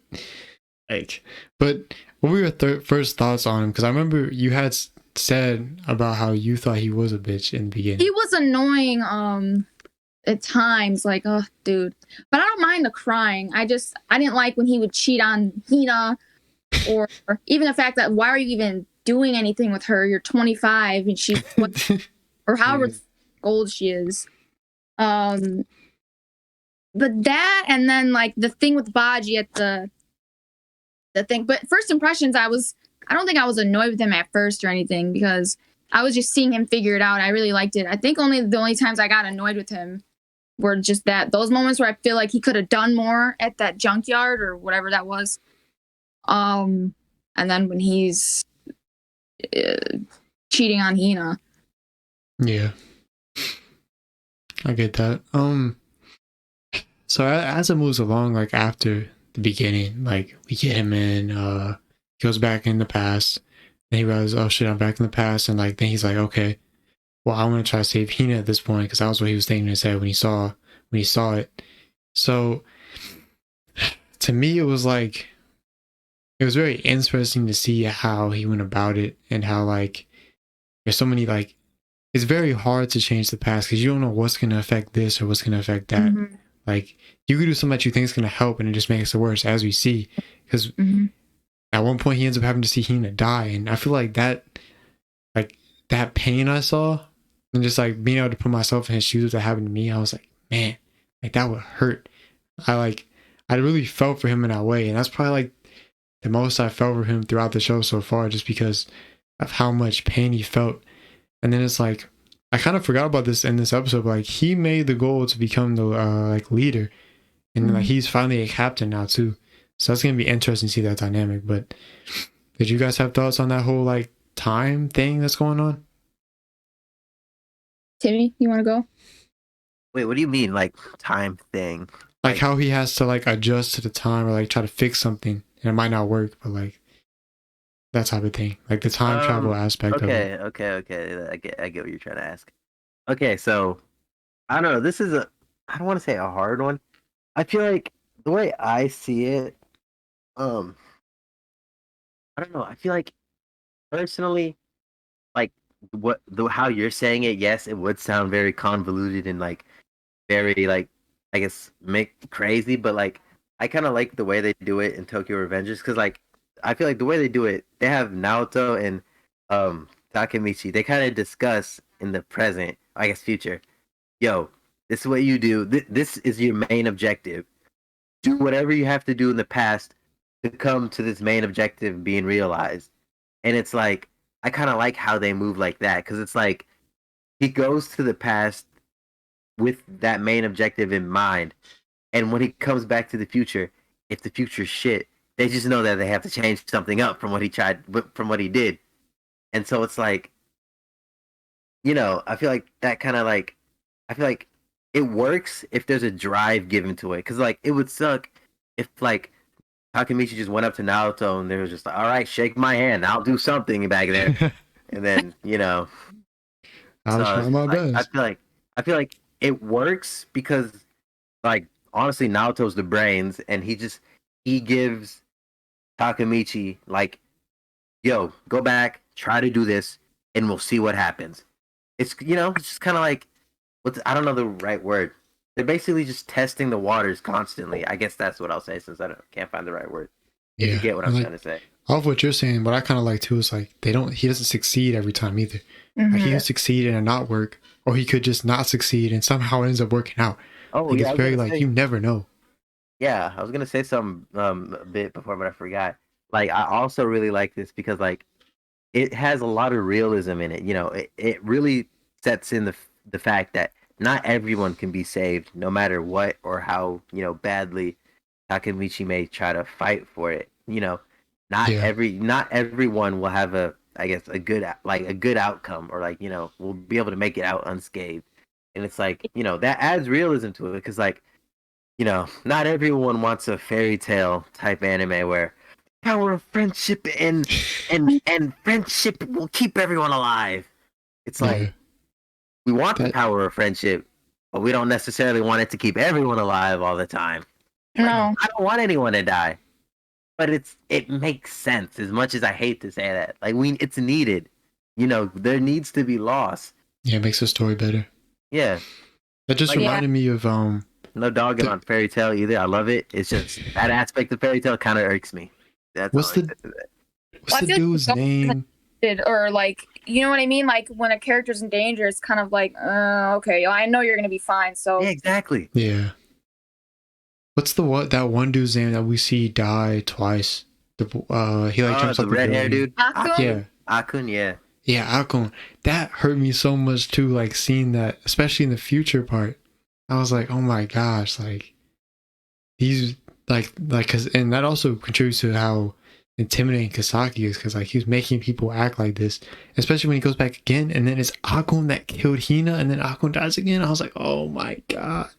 Like, but what were your first thoughts on him? Because I remember you had said about how you thought he was a bitch in the beginning. He was annoying at times, like, oh, dude. But I don't mind the crying. I didn't like when he would cheat on Hina, or even the fact that, why are you even doing anything with her? You're 25 and she, or however old she is. But that, and then like the thing with Baji at the thing. But first impressions, I don't think I was annoyed with him at first or anything, because I was just seeing him figure it out. I really liked it. I think the only times I got annoyed with him were just those moments where I feel like he could have done more at that junkyard or whatever that was. And then when he's cheating on Hina. Yeah. I get that. So as it moves along, like after the beginning, like we get him in, he goes back in the past, and he realizes, oh shit, I'm back in the past, and like then he's like, okay, well, I'm gonna try to save Hina at this point, because that was what he was thinking in his head when he saw it. So to me, it was very interesting to see how he went about it, and how like there's so many like it's very hard to change the past because you don't know what's going to affect this or what's going to affect that. Mhm. Like, you could do something that you think is going to help and it just makes it worse, as we see. Because Mhm. at one point he ends up having to see Hina die, and I feel like that pain I saw, and just like being able to put myself in his shoes if that happened to me, I was like, man, like that would hurt. I really felt for him in that way, and that's probably like the most I felt for him throughout the show so far, just because of how much pain he felt. And then it's like, I kind of forgot about this in this episode, but like he made the goal to become the like leader, and like he's finally a captain now too. So that's gonna be interesting to see that dynamic. But did you guys have thoughts on that whole like time thing that's going on? Timmy, you want to go? Wait, what do you mean, like time thing? Like how he has to like adjust to the time or like try to fix something, and it might not work, but like that type of thing, like the time travel aspect of it. Okay. I get what you're trying to ask. Okay, so I don't know. This is I don't want to say a hard one. I feel like the way I see it, um, I don't know. I feel like personally, like how you're saying it, yes, it would sound very convoluted and like very like I guess make crazy, but like I kind of like the way they do it in Tokyo Revengers because like I feel like the way they do it, they have Naoto and Takamichi. They kind of discuss in the present, I guess future. Yo, this is what you do. This is your main objective. Do whatever you have to do in the past to come to this main objective being realized. And it's like I kind of like how they move like that because it's like he goes to the past with that main objective in mind. And when he comes back to the future, if the future's shit, they just know that they have to change something up from what he tried, from what he did. And so it's like, I feel like that kind of like, I feel like it works if there's a drive given to it. Because like it would suck if like Takamichi just went up to Naruto and they was just like, all right, shake my hand, I'll do something back there. And then, I'll so try it's my just like best. I feel like it works because like honestly Naoto's the brains and he gives Takamichi like, yo, go back, try to do this, and we'll see what happens. It's just kinda like I don't know the right word. They're basically just testing the waters constantly. I guess that's what I'll say since can't find the right word. If you Yeah, get what and I'm like trying to say. off what you're saying, what I kind of like too is like he doesn't succeed every time either. Like he Mhm. can succeed and it not work, or he could just not succeed and somehow it ends up working out. Oh Like yeah, it's I was very gonna like say you never know. yeah, I was gonna say some a bit before, but I forgot. Like I also really like this because like it has a lot of realism in it. It really sets in the fact that not everyone can be saved, no matter what or how badly Takamichi may try to fight for it. Yeah, Not everyone will have I guess a good outcome or like will be able to make it out unscathed. And it's like that adds realism to it because like not everyone wants a fairy tale type anime where power of friendship and friendship will keep everyone alive. It's yeah. like we want the That power of friendship, but we don't necessarily want it to keep everyone alive all the time. Like No. I don't want anyone to die, but it makes sense as much as I hate to say that. Like it's needed. There needs to be loss. yeah makes the story better. Yeah. That just Like Yeah. reminded me of no dogging the, on fairy tale either. I love it. It's just that aspect of fairy tale kind of irks me. That's all what's I the said to that. what's Well, I the feel like dude's name? or like you know what I mean. Like when a character's in danger, it's kind of like, okay, I know you're gonna be fine. Yeah, So exactly. Yeah. What's that one dude's name that we see die twice? He like jumps The off the red hair building. dude. Akun, Yeah. Akun, yeah. Yeah, Alcon. That hurt me so much too, like seeing that, especially in the future part. I was like, oh my gosh, like he's cause and that also contributes to how intimidating Kisaki is, because like he's making people act like this, especially when he goes back again, and then it's Akon that killed Hina, and then Akon dies again. I was like, oh my god,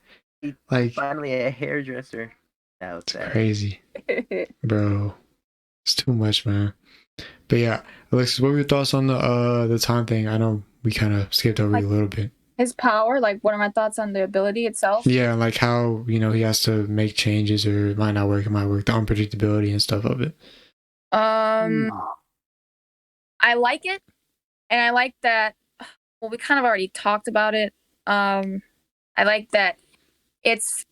He's like finally a hairdresser. That was it's sad. crazy, bro. It's too much, man. But yeah, Alexis, what were your thoughts on the time thing? I know we kind of skipped over you a little bit. his power. Like, what are my thoughts on the ability itself? Yeah, like how he has to make changes, or it might not work, it might work. The unpredictability and stuff of it. I like it, and I like that. well, we kind of already talked about it. I like that it's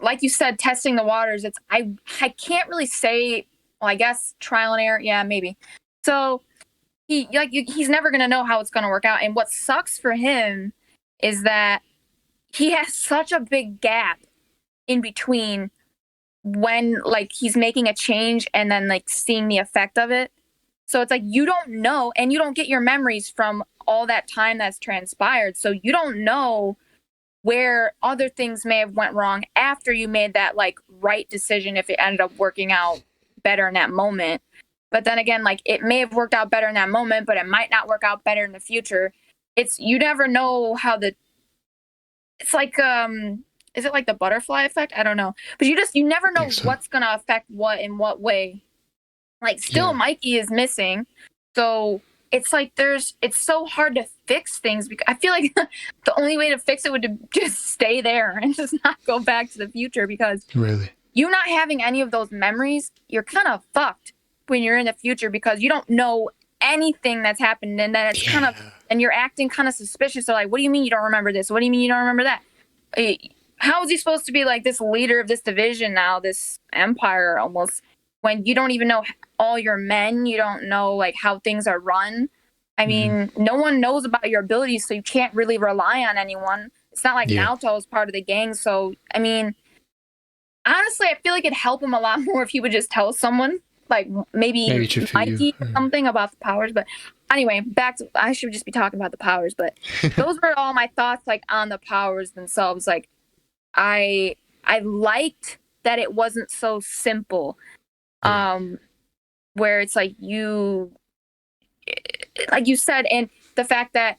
like you said, testing the waters. It's I can't really say. Well, I guess trial and error. Yeah, maybe. So he's never gonna know how it's gonna work out. And what sucks for him is that he has such a big gap in between when like he's making a change and then like seeing the effect of it. So it's like you don't know, and you don't get your memories from all that time that's transpired. So you don't know where other things may have went wrong after you made that like right decision if it ended up working out better in that moment. But then again, like it may have worked out better in that moment, but it might not work out better in the future. It's you never know how the it's like is it like the butterfly effect? I don't know. But you never know so. what's gonna affect what in what way. Like still Yeah. Mikey is missing. So it's like it's so hard to fix things because I feel like the only way to fix it would to just stay there and just not go back to the future because Really. you not having any of those memories, you're kind of fucked when you're in the future because you don't know anything that's happened and then it's kind of and you're acting kind of suspicious. So like, what do you mean you don't remember this? What do you mean you don't remember that? How is he supposed to be like this leader of this division now, this empire almost, when you don't even know all your men, you don't know like how things are run. I mean, no one knows about your abilities, so you can't really rely on anyone. It's not like Naoto is part of the gang, so I mean, honestly, I feel like it'd help him a lot more if he would just tell someone, like maybe Mikey or something about the powers. But anyway, back to I should just be talking about the powers. But those were all my thoughts, like on the powers themselves. Like I liked that it wasn't so simple. Where it's like you said, and the fact that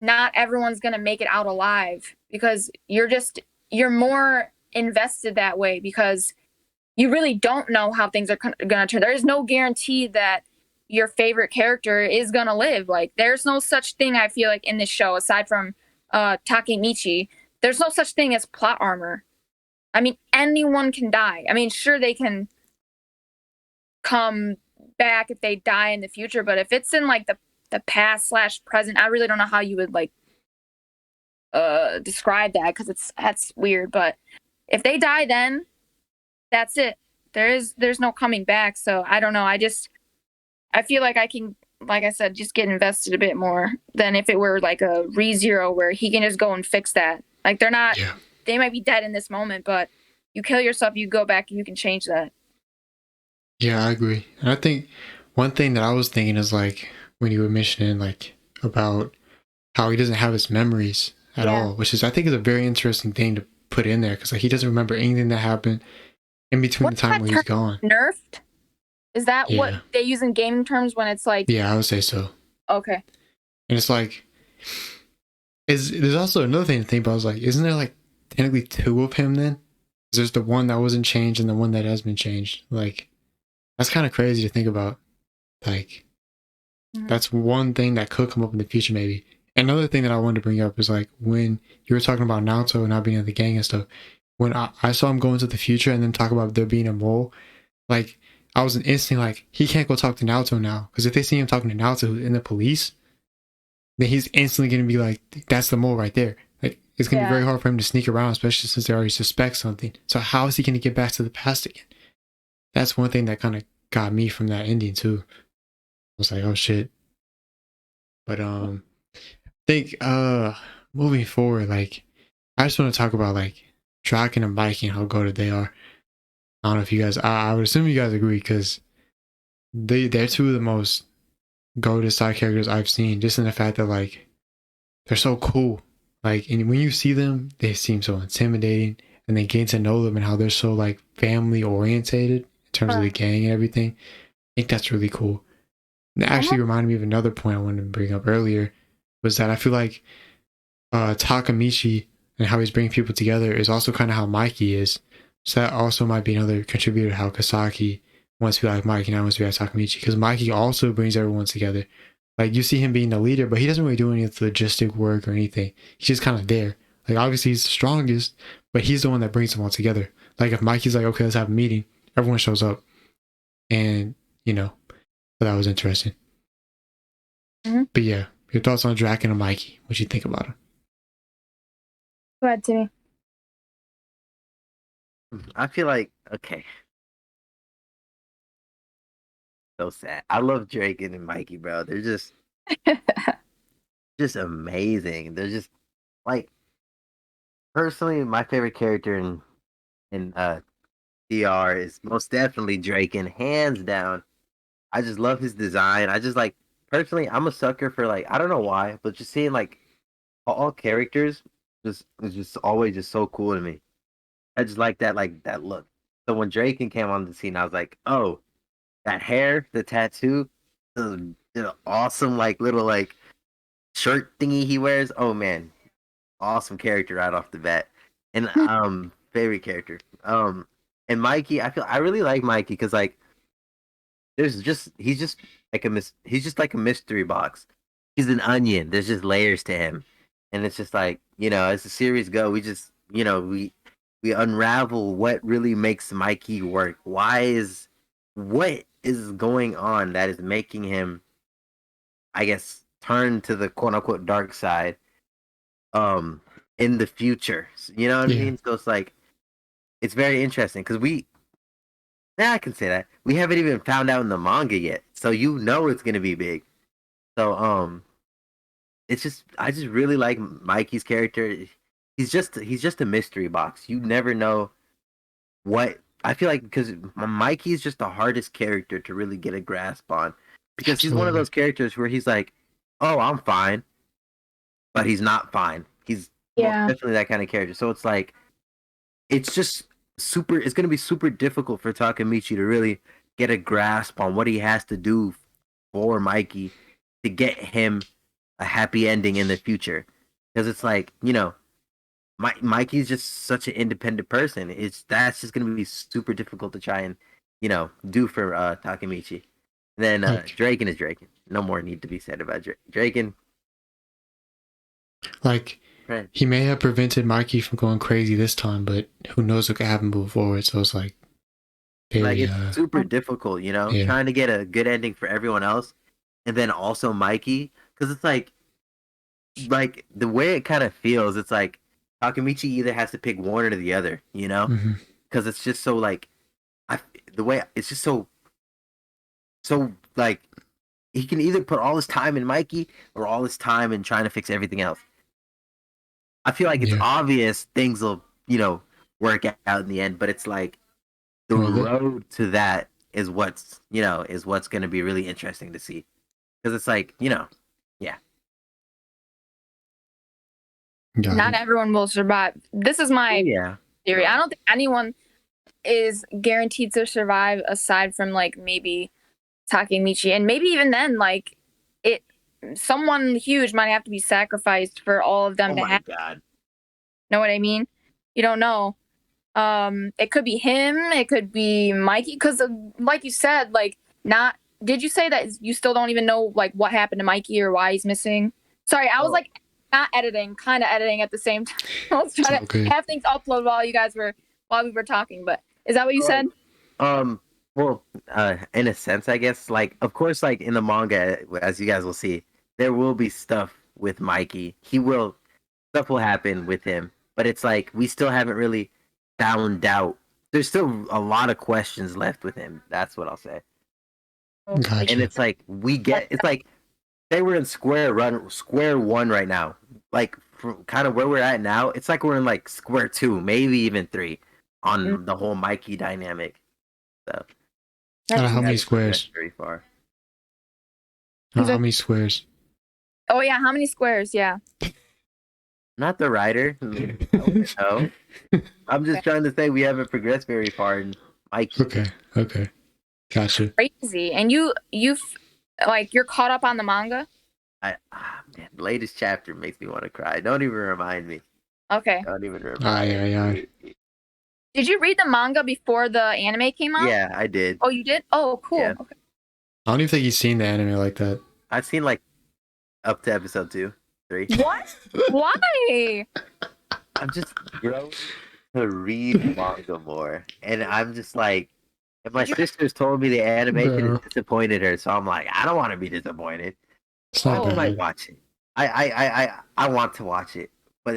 not everyone's gonna make it out alive because you're more invested that way because you really don't know how things are gonna turn. There's no guarantee that your favorite character is gonna live. Like there's no such thing I feel like in this show aside from Takemichi. There's no such thing as plot armor. I mean, anyone can die. I mean, sure they can come back if they die in the future, but if it's in like the past / present, I really don't know how you would like describe that because that's weird. But if they die, then that's it. There's no coming back. So I don't know. I feel like I can, like I said, just get invested a bit more than if it were like a ReZero where he can just go and fix that. Like they're not. Yeah. They might be dead in this moment, but you kill yourself, you go back, and you can change that. Yeah, I agree. And I think one thing that I was thinking is like when you were mentioning like about how he doesn't have his memories at all, which is I think is a very interesting thing to put in there because like he doesn't remember anything that happened in between the time when he's gone. Nerfed? Is that what they use in gaming terms when it's like? Yeah, I would say so. Okay. And it's like, there's also another thing to think about. I was like, isn't there like technically two of him then? There's the one that wasn't changed and the one that has been changed. Like, that's kind of crazy to think about. Like, that's one thing that could come up in the future maybe. Another thing that I wanted to bring up is like when you were talking about Naoto not being in the gang and stuff. When I saw him go into the future and then talk about there being a mole, like I was instantly like, he can't go talk to Naoto now because if they see him talking to Naoto who's in the police, then he's instantly going to be like, that's the mole right there. Like it's going to be very hard for him to sneak around, especially since they already suspect something. So how is he going to get back to the past again? That's one thing that kind of got me from that ending too. I was like, oh shit. But I think moving forward, like I just want to talk about like draken and Mikey and how goated they are. I don't know if you guys, I would assume you guys agree because they're two of the most goated side characters I've seen, just in the fact that like they're so cool. Like, and when you see them, they seem so intimidating, and then getting to know them and how they're so like family orientated in terms of the gang and everything. I think that's really cool. And it actually reminded me of another point I wanted to bring up earlier, was that I feel like Takamichi and how he's bringing people together is also kind of how Mikey is. So that also might be another contributor to how Kisaki wants to be like Mikey and I wants to be like Takamichi, because Mikey also brings everyone together. Like you see him being the leader, but he doesn't really do any of the logistic work or anything. He's just kind of there. Like obviously he's the strongest, but he's the one that brings them all together. Like if Mikey's like, okay, let's have a meeting, everyone shows up. And, you know, but that was interesting. But yeah, Your thoughts on Draken and Mikey? What you think about him? Go ahead, Timmy. I feel like okay. So sad. I love Draken and Mikey, bro. They're just amazing. They're just like personally my favorite character in DR is most definitely Draken, hands down. I just love his design. I just like personally I'm a sucker for like I don't know why, but just seeing like all characters just is just always just so cool to me. I just like that look. So when Draken came on the scene, I was like, oh, that hair, the tattoo, the awesome like little like shirt thingy he wears. Oh man, awesome character right off the bat. And favorite character. And Mikey, I really like Mikey because like he's just like he's just like a mystery box. He's an onion. There's just layers to him. And it's just like, as the series go, we just we unravel what really makes Mikey work. What is going on that is making him, I guess, turn to the quote unquote dark side um in the future. You know what I mean? So it's like it's very interesting because I can say that. We haven't even found out in the manga yet. So it's gonna be big. So it's just I just really like Mikey's character. He's just a mystery box. You never know what I feel like because Mikey's just the hardest character to really get a grasp on because he's one of Absolutely. those characters where he's like, "Oh, I'm fine," but he's not fine. He's most Yeah. definitely that kind of character. So it's like it's just super. It's going to be super difficult for Takamichi to really get a grasp on what he has to do for Mikey to get him a happy ending in the future because it's like Mikey's just such an independent person. That's just gonna be super difficult to try and do for Takamichi. Then Like, Draken is Draken. No more need to be said about Draken. like Friend. he may have prevented Mikey from going crazy this time, but who knows what could happen moving forward. So it's like Like very it's super difficult, yeah. trying to get a good ending for everyone else, and then also Mikey, because it's like the way it kind of feels. It's like Takamichi either has to pick one or the other, Mm-hmm. because it's just so like the way it's just so like he can either put all his time in Mikey or all his time in trying to fix everything else. I feel like it's Yeah. obvious things will, work out in the end, but it's like the Well, road to that is what's going to be really interesting to see. Because it's like, yeah. Not everyone will survive. This is my Yeah. theory. I don't think anyone is guaranteed to survive aside from like maybe Takemichi, and maybe even then, like it, someone huge might have to be sacrificed for all of them Oh to my have. God. Know what I mean? You don't know. It could be him. It could be Mikey. Because, like you said, like not. Did you say that you still don't even know like what happened to Mikey or why he's missing? Sorry, I was Oh. like not editing, kind of editing at the same time. I was trying to have things upload while we were talking. But is that what you said? Well, in a sense, I guess, like, of course, like in the manga, as you guys will see, there will be stuff with Mikey. Stuff will happen with him, but it's like we still haven't really found out. There's still a lot of questions left with him. That's what I'll say. Gotcha. And it's like it's like they were in square one right now. Like from kind of where we're at now, it's like we're in like square two, maybe even three, on the whole Mikey dynamic. So, out of how many squares? Very far. How many squares? Oh yeah, how many squares? Yeah. Not the writer. No. I'm just trying to say we haven't progressed very far in Mikey. Okay. Gotcha. Crazy. And you've like you're caught up on the manga? Man, the latest chapter makes me want to cry. Don't even remind me. Okay. Don't even remind me. Did you read the manga before the anime came out? Yeah, I did. Oh, you did? Oh, cool. Yeah. Okay. I don't even think you've seen the anime like that. I've seen like up to episode 2, 3. What? Why? I'm just growing to read manga more, and I'm just like, and my sisters told me the animation disappointed her, so I'm like, I don't want to be disappointed. It's not Oh. I might bad. watch it. I want to watch it, but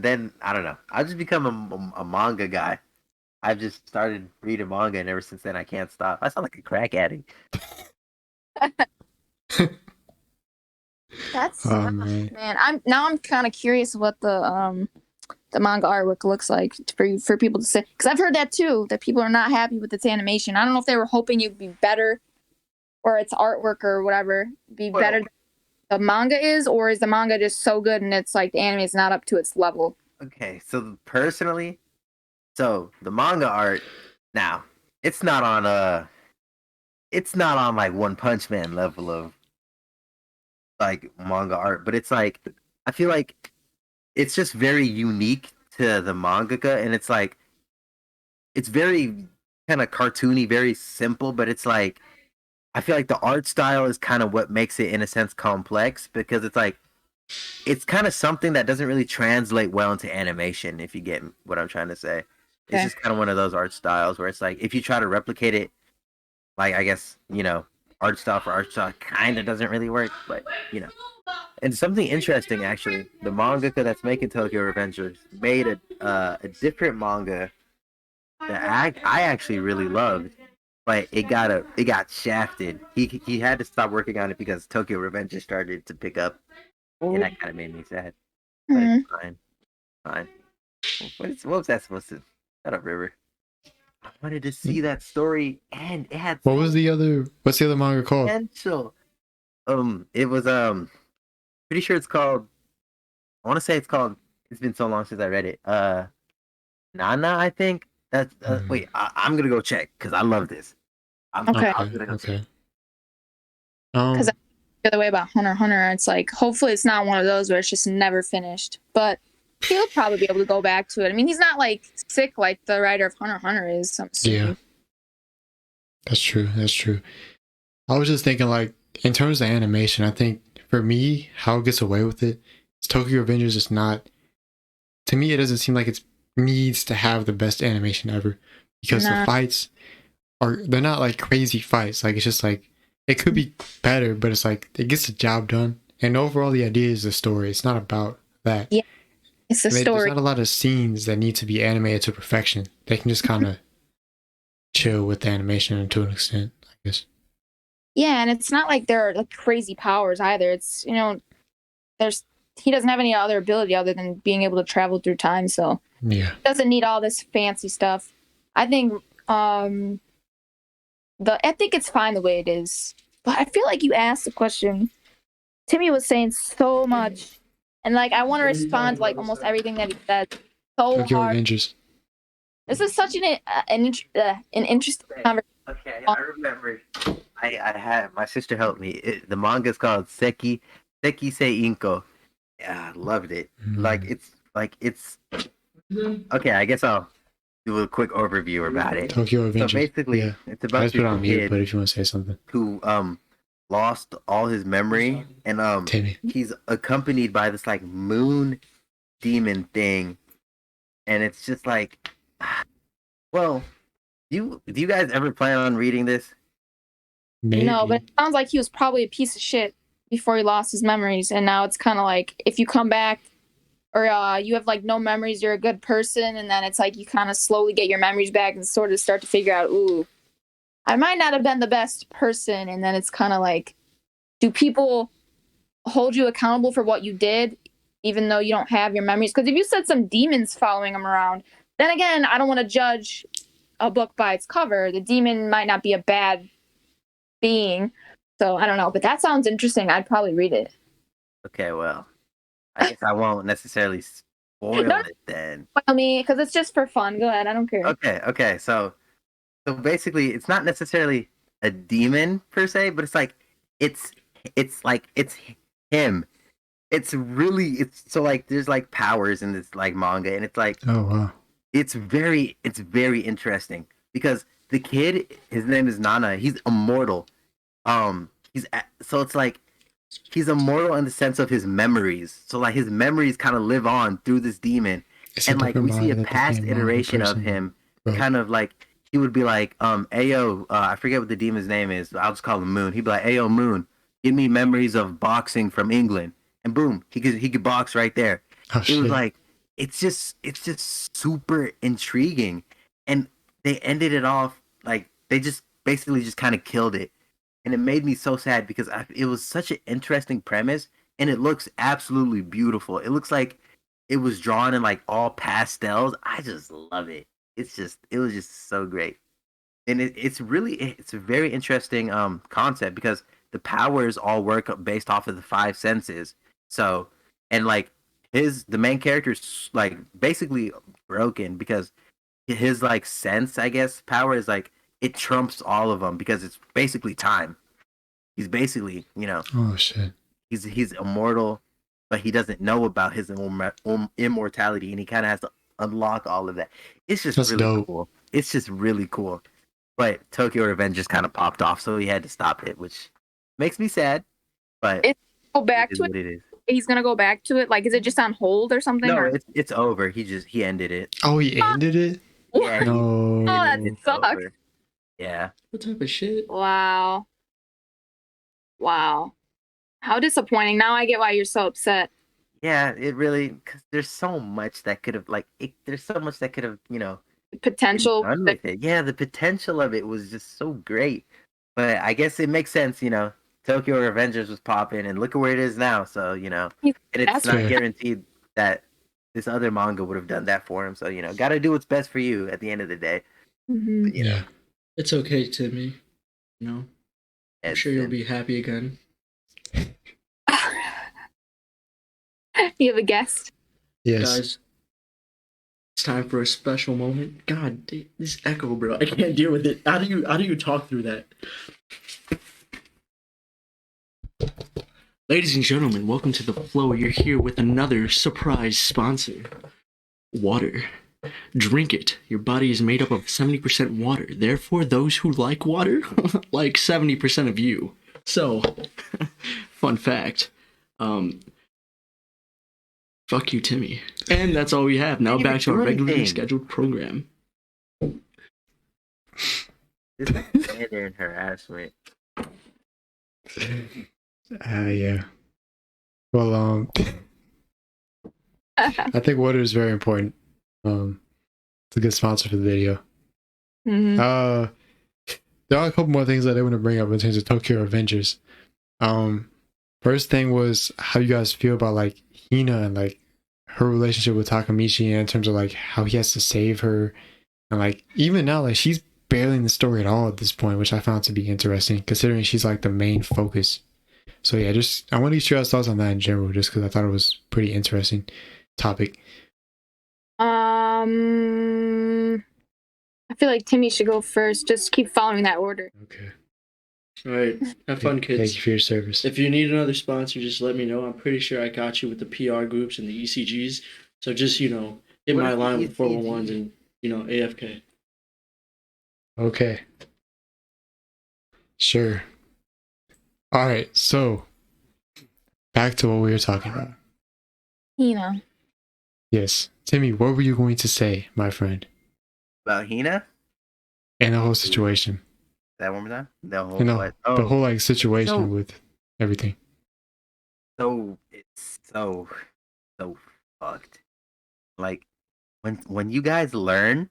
then I don't know. I'll just become a manga guy. I've just started reading manga, and ever since then I can't stop. I sound like a crack addict. That's Oh man. man. I'm kind of curious what the manga artwork looks like for people to say, because I've heard that too, that people are not happy with its animation. I don't know if they were hoping it'd be better, or its artwork or whatever be Well, better than the manga is, or is the manga just so good and it's like the anime is not up to its level? okay, so personally, so the manga art now it's not on like One Punch Man level of like manga art, but it's like I feel like it's just very unique to the mangaka, and it's like it's very kind of cartoony, very simple, but it's like I feel like the art style is kind of what makes it in a sense complex because it's like it's kind of something that doesn't really translate well into animation if you get what I'm trying to say. It's Okay. just kind of one of those art styles where it's like if you try to replicate it like I guess, art style for art style kind of doesn't really work, but and something interesting actually, the mangaka that's making Tokyo Revengers made a different manga that I actually really loved, but it got shafted. He had to stop working on it because Tokyo Revengers started to pick up, and that kind of made me sad. But Hmm. it's fine, fine. What was that supposed to? Shut up, River. I wanted to see that story, and it had What so was much the other? What's the other manga called? potential. It was pretty sure it's called. I want to say it's called. It's been so long since I read it. Nana, I think. That's Hmm. wait. I'm gonna go check because I love this. Okay. I'm Okay. gonna go check. Okay. Because Um. the other way about Hunter x Hunter, it's like hopefully it's not one of those where it's just never finished. But he'll probably be able to go back to it. I mean, he's not like sick like the writer of Hunter x Hunter is, I'm Yeah. assuming. That's true. That's true. I was just thinking, like, in terms of animation, I think for me, how it gets away with it, is Tokyo Revengers is not. To me, it doesn't seem like it needs to have the best animation ever because the Nah. fights they're not like crazy fights. Like it's just like it could be better, but it's like it gets the job done. And overall, the idea is the story. It's not about that. Yeah, it's the There's story. not a lot of scenes that need to be animated to perfection. They can just kind of chill with the animation to an extent, I guess. Yeah, and it's not like they're like crazy powers either. It's there's he doesn't have any other ability other than being able to travel through time, so Yeah. he doesn't need all this fancy stuff. I think I think it's fine the way it is. But I feel like you asked the question. Timmy was saying so much, and like I want to respond to like almost everything that he said. So Tokyo hard. Revengers. This is such an interesting conversation. Okay, I remember. I had my sister helped me. The manga's called Seki Se Inko. Yeah, I loved it. It's okay. I guess I'll do a quick overview about it. Tokyo So Revengers. basically, Yeah. it's I about just put this it on mute, kid but if you want to say something. who lost all his memory, and Timmy. he's accompanied by this like moon demon thing, and it's just like, well, do you guys ever plan on reading this? Maybe. No, but it sounds like he was probably a piece of shit before he lost his memories, and now it's kind of like if you come back or you have like no memories, you're a good person, and then it's like you kind of slowly get your memories back and sort of start to figure out, ooh, I might not have been the best person, and then it's kind of like, do people hold you accountable for what you did, even though you don't have your memories? Because if you said some demons following him around, then again, I don't want to judge a book by its cover. The demon might not be a bad being. So I don't know, but that sounds interesting. I'd probably read it. Okay, well, I guess I won't necessarily spoil Don't it then. spoil me because it's just for fun. Go ahead. I don't care. Okay. So basically, it's not necessarily a demon per se, but it's it's him. It's so like there's like powers in this like manga, and it's like Oh wow. it's very interesting because the kid, his name is Nana. He's immortal. So it's like he's immortal in the sense of his memories. So like his memories kind of live on through this demon, It's a and like different we see body a that the past same manga iteration of person him. wrote. Kind of like he would be like, Ayo, I forget what the demon's name is. I'll just call him Moon. He'd be like, Ayo, Moon, give me memories of boxing from England, and boom, he could box right there. Oh It was shit. like it's just super intriguing, and they ended it off like they just basically just kind of killed it, and it made me so sad because it was such an interesting premise, and it looks absolutely beautiful. It looks like it was drawn in like all pastels. I just love it. It was just so great, and it's a very interesting concept because the powers all work based off of the five senses. So, and like the main character's like basically broken because his like sense, I guess, power is like it trumps all of them because it's basically time. He's basically, Oh shit. he's immortal, but he doesn't know about his immortality, and he kind of has to unlock all of that. It's just That's really dope. cool. It's just really cool. But Tokyo Revenge just kind of popped off, so he had to stop it, which makes me sad. But It's go it back is to it. what it is. He's gonna go back to it. Like, is it just on hold or something? No, Or it's over. He ended it. Oh, he ended it? Yeah, No. Oh, that it's sucks. over. Yeah. What type of shit? Wow. Wow. How disappointing. Now I get why you're so upset. Yeah, it really because there's so much that could have there's so much that could have Potential. done with it. Yeah, the potential of it was just so great. But I guess it makes sense, Tokyo Revengers was popping, and look at where it is now. So and it's That's not fair. guaranteed that this other manga would have done that for him. So got to do what's best for you at the end of the day. Mhm. But, Yeah. It's okay, Timmy. You know, I'm sure you'll be happy again. You have a guest. Yes. Guys, it's time for a special moment. God, this echo, bro. I can't deal with it. How do you talk through that? Ladies and gentlemen, welcome to the flow. You're here with another surprise sponsor. Water. Drink it. Your body is made up of 70% water. Therefore, those who like water, like 70% of you. So, fun fact. Fuck you, Timmy. And that's all we have. Now back to our regularly scheduled program. This is slander and harassment. Yeah. Well, I think water is very important. It's a good sponsor for the video. Mhm. There are a couple more things that I want to bring up in terms of Tokyo Avengers. First thing was how you guys feel about like Hina and like her relationship with Takamichi in terms of like how he has to save her, and like even now like she's barely in the story at all at this point, which I found to be interesting considering she's like the main focus. So yeah, just I want to get your guys' thoughts on that in general, just because I thought it was pretty interesting topic. I feel like Timmy should go first. Just keep following that order. Okay. All right, have fun, kids. Thank you for your service. If you need another sponsor, just let me know. I'm pretty sure I got you with the PR groups and the ECGs. So just, hit What my is the line with ECG? 411s and, AFK. Okay. Sure. All right. So back to what we were talking about. Yes. Timmy, what were you going to say, my friend? About Hina? And the whole situation. That one more time? The whole You know, what? the whole like situation So- with everything. So it's so fucked. Like when you guys learn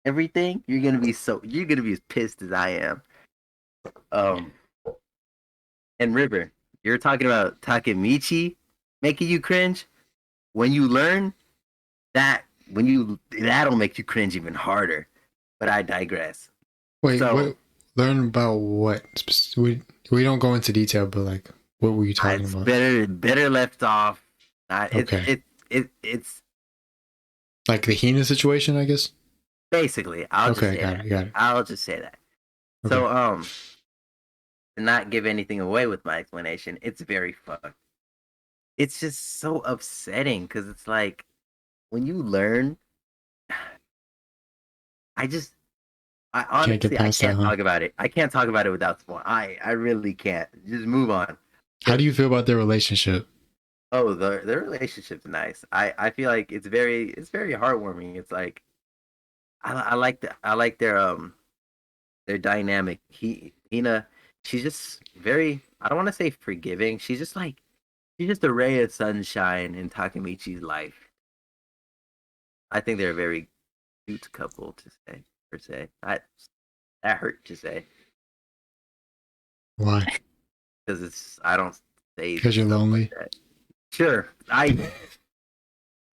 everything, you're gonna be as pissed as I am. And River, you're talking about Takemichi making you cringe. When you learn that'll make you cringe even harder. But I digress. Wait, So- what? Learn about what? We don't go into detail, but like, what were you talking It's about? better left off. Okay. It's Like the Hina situation, I guess. basically I'll just say got that. it. Got it. I'll just say that. Okay. So to not give anything away with my explanation, it's very fucked. It's just so upsetting because it's like when you learn, I Can't get honestly past that, huh? talk about it. I can't talk about it without spoiling. I really can't. Just move on. How do you feel about their relationship? Oh, the relationship's nice. I feel like it's very heartwarming. It's like I like their dynamic. Hina she's just very, I don't want to say forgiving. She's just a ray of sunshine in Takamichi's life. I think they're a very cute couple to say, per se. That hurt to say. Why? Because I don't say Because you're stuff lonely. like that. Sure,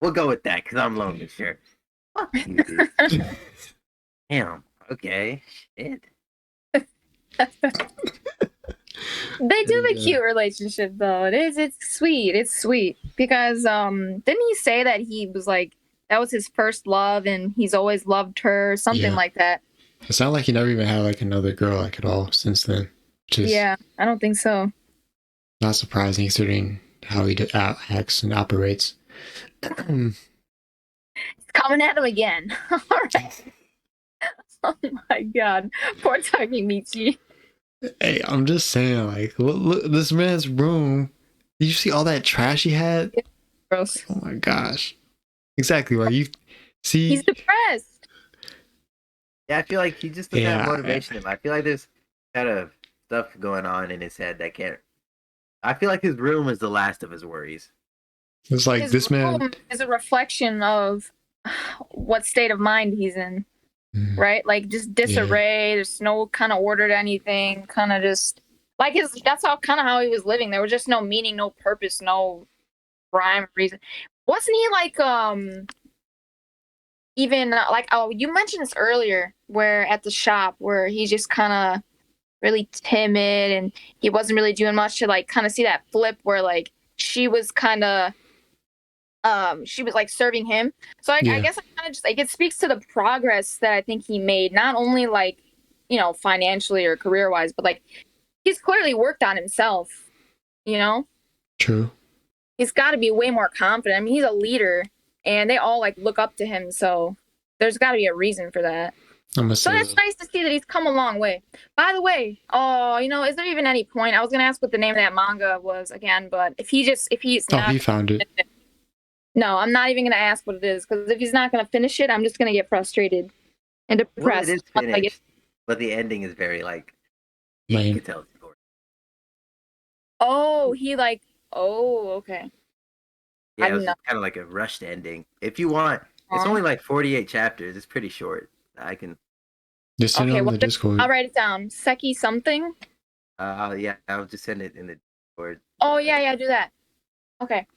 we'll go with that because I'm lonely. Sure. Fuck you, dude. Damn. Okay. Shit. They do have a Yeah. cute relationship though. It's sweet. It's sweet. Because didn't he say that he was like that was his first love and he's always loved her, something Yeah. like that. It sounded like he never even had like another girl like at all since then. Which is Yeah, I don't think so. not surprising considering how he acts and operates. It's coming at him again. All right. Oh my god. Poor Takamichi. Hey, I'm just saying, like, look this man's room. Did you see all that trash he had? Gross. Oh my gosh. Exactly. Like you see He's depressed. Yeah, I feel like he just doesn't Yeah. have motivation. I feel like there's kind of stuff going on in his head that can't. I feel like his room is the last of his worries. it's like His this man room is a reflection of what state of mind he's in. Mm, Right? Like just disarray. There's no kind of order to anything. Kind of just like that's how he was living. There was just no meaning, no purpose, no rhyme or reason. Wasn't he like even like oh you mentioned this earlier where at the shop where he's just kind of really timid and he wasn't really doing much to like kind of see that flip where like she was kind of she was like serving him. So I Yeah. guess I kind of just like it speaks to the progress that I think he made, not only like, you know, financially or career wise, but like he's clearly worked on himself, you know? true. He's got to be way more confident. I mean, he's a leader and they all like look up to him. So there's got to be a reason for that. I'm gonna So say that's nice to see that he's come a long way. By the way, oh, you know, is there even any point? I was going to ask what the name of that manga was again, but if he's oh, not. he found it. No, I'm not even going to ask what it is because if he's not going to finish it, I'm just going to get frustrated and Well, depressed. it is once I get- finished, but the ending is very like you Lame. can tell it's boring. Oh, he like. Oh, okay. Yeah, I it was know. kind of like a rushed ending. If you want, it's only like 48 chapters. It's pretty short. I can. Just send it Okay, on well, the Discord. I'll write it down. Seki something. Yeah, I'll just send it in the Discord. Oh yeah, do that. Okay.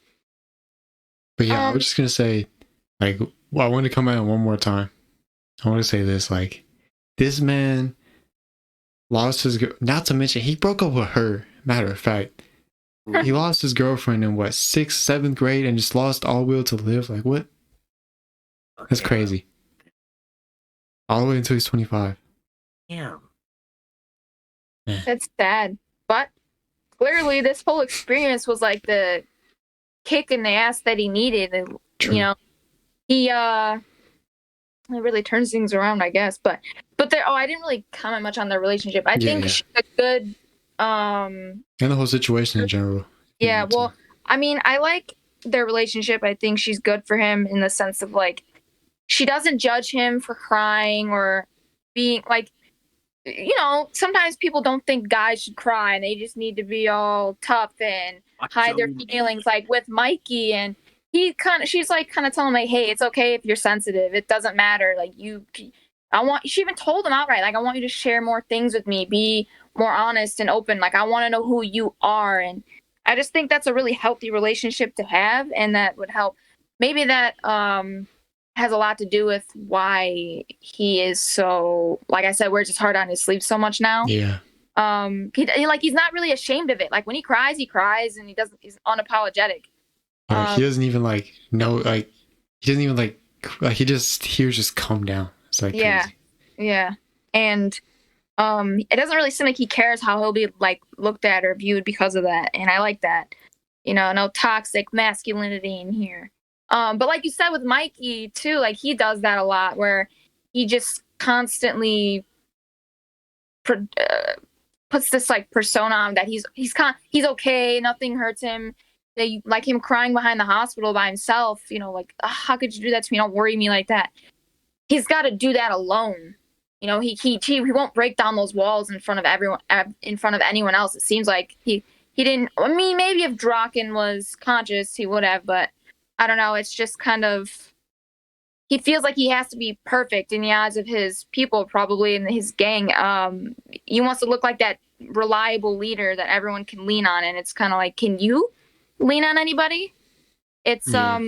But yeah, I was just gonna say, like, well, I want to come out one more time. I want to say this, like, this man lost his. Not to mention, he broke up with her. Matter of fact, he lost his girlfriend in what 6th, 7th grade, and just lost all will to live. Like, what? That's Yeah. crazy. All the way until he's 25. Damn. That's sad, but clearly this whole experience was like the kick in the ass that he needed. And, True. you know, he it really turns things around, I guess. But there. Oh, I didn't really comment much on their relationship. I think Yeah. she's a good. And the whole situation in general. Yeah. Well, I mean, I like their relationship. I think she's good for him in the sense of like, she doesn't judge him for crying or being like, you know, sometimes people don't think guys should cry and they just need to be all tough and hide their feelings, like with Mikey. And she's like kind of telling him like, hey, it's okay if you're sensitive. It doesn't matter. Like she even told him outright, like, I want you to share more things with me, be more honest and open. Like, I want to know who you are. And I just think that's a really healthy relationship to have. And that would help. Maybe that, has a lot to do with why he is so, like I said, wears his heart on his sleeve so much now. Yeah. He's not really ashamed of it. Like when he cries and he's unapologetic. He doesn't even like know, like, he doesn't even like he just hears just come down. It's like crazy. Yeah. And it doesn't really seem like he cares how he'll be like looked at or viewed because of that. And I like that. You know, no toxic masculinity in here. But like you said with Mikey too, like he does that a lot where he just constantly puts this like persona on that he's okay, nothing hurts him. Like him crying behind the hospital by himself, you know, like, how could you do that to me? Don't worry me like that. He's got to do that alone. You know, he won't break down those walls in front of everyone, in front of anyone else. It seems like he didn't. I mean, maybe if Draken was conscious, he would have, but I don't know. It's just kind of he feels like he has to be perfect in the eyes of his people, probably in his gang. He wants to look like that reliable leader that everyone can lean on, and it's kind of like, can you lean on anybody? It's Yeah.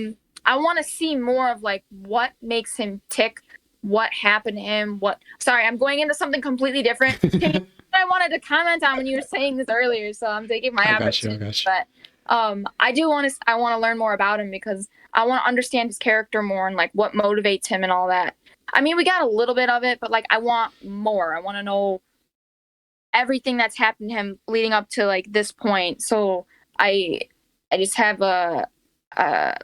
I want to see more of like what makes him tick, what happened to him, what. Sorry, I'm going into something completely different. I wanted to comment on when you were saying this earlier, so I'm taking my I got you. opportunity. But I do want to. I want to learn more about him because I want to understand his character more and like what motivates him and all that. I mean, we got a little bit of it, but like I want more. I want to know everything that's happened to him leading up to like this point. So I just have a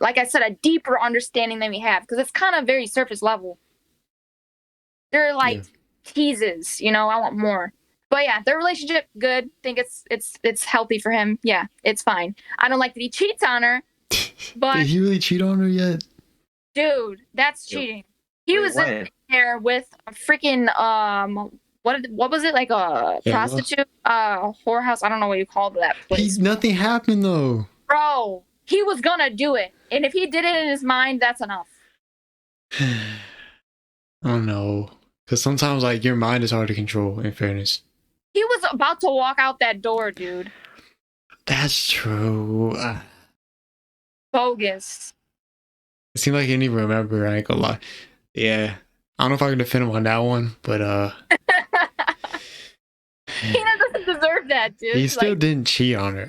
like I said, a deeper understanding than we have because it's kind of very surface level. They're like teases, you know. I want more. But yeah, their relationship good. Think it's healthy for him. Yeah, it's fine. I don't like that he cheats on her, but Did he really cheat on her yet? dude, that's cheating. He was in there with a freaking what was it, like a prostitute, whorehouse? I don't know what you called that place. Nothing happened though. Bro, he was gonna do it, and if he did it in his mind, that's enough. Oh no, because sometimes like your mind is hard to control. In fairness, he was about to walk out that door, dude. That's true. Bogus. It seemed like he didn't even remember. I ain't gonna lie. Yeah, I don't know if I can defend him on that one, but he doesn't deserve that, dude. He still didn't cheat on her.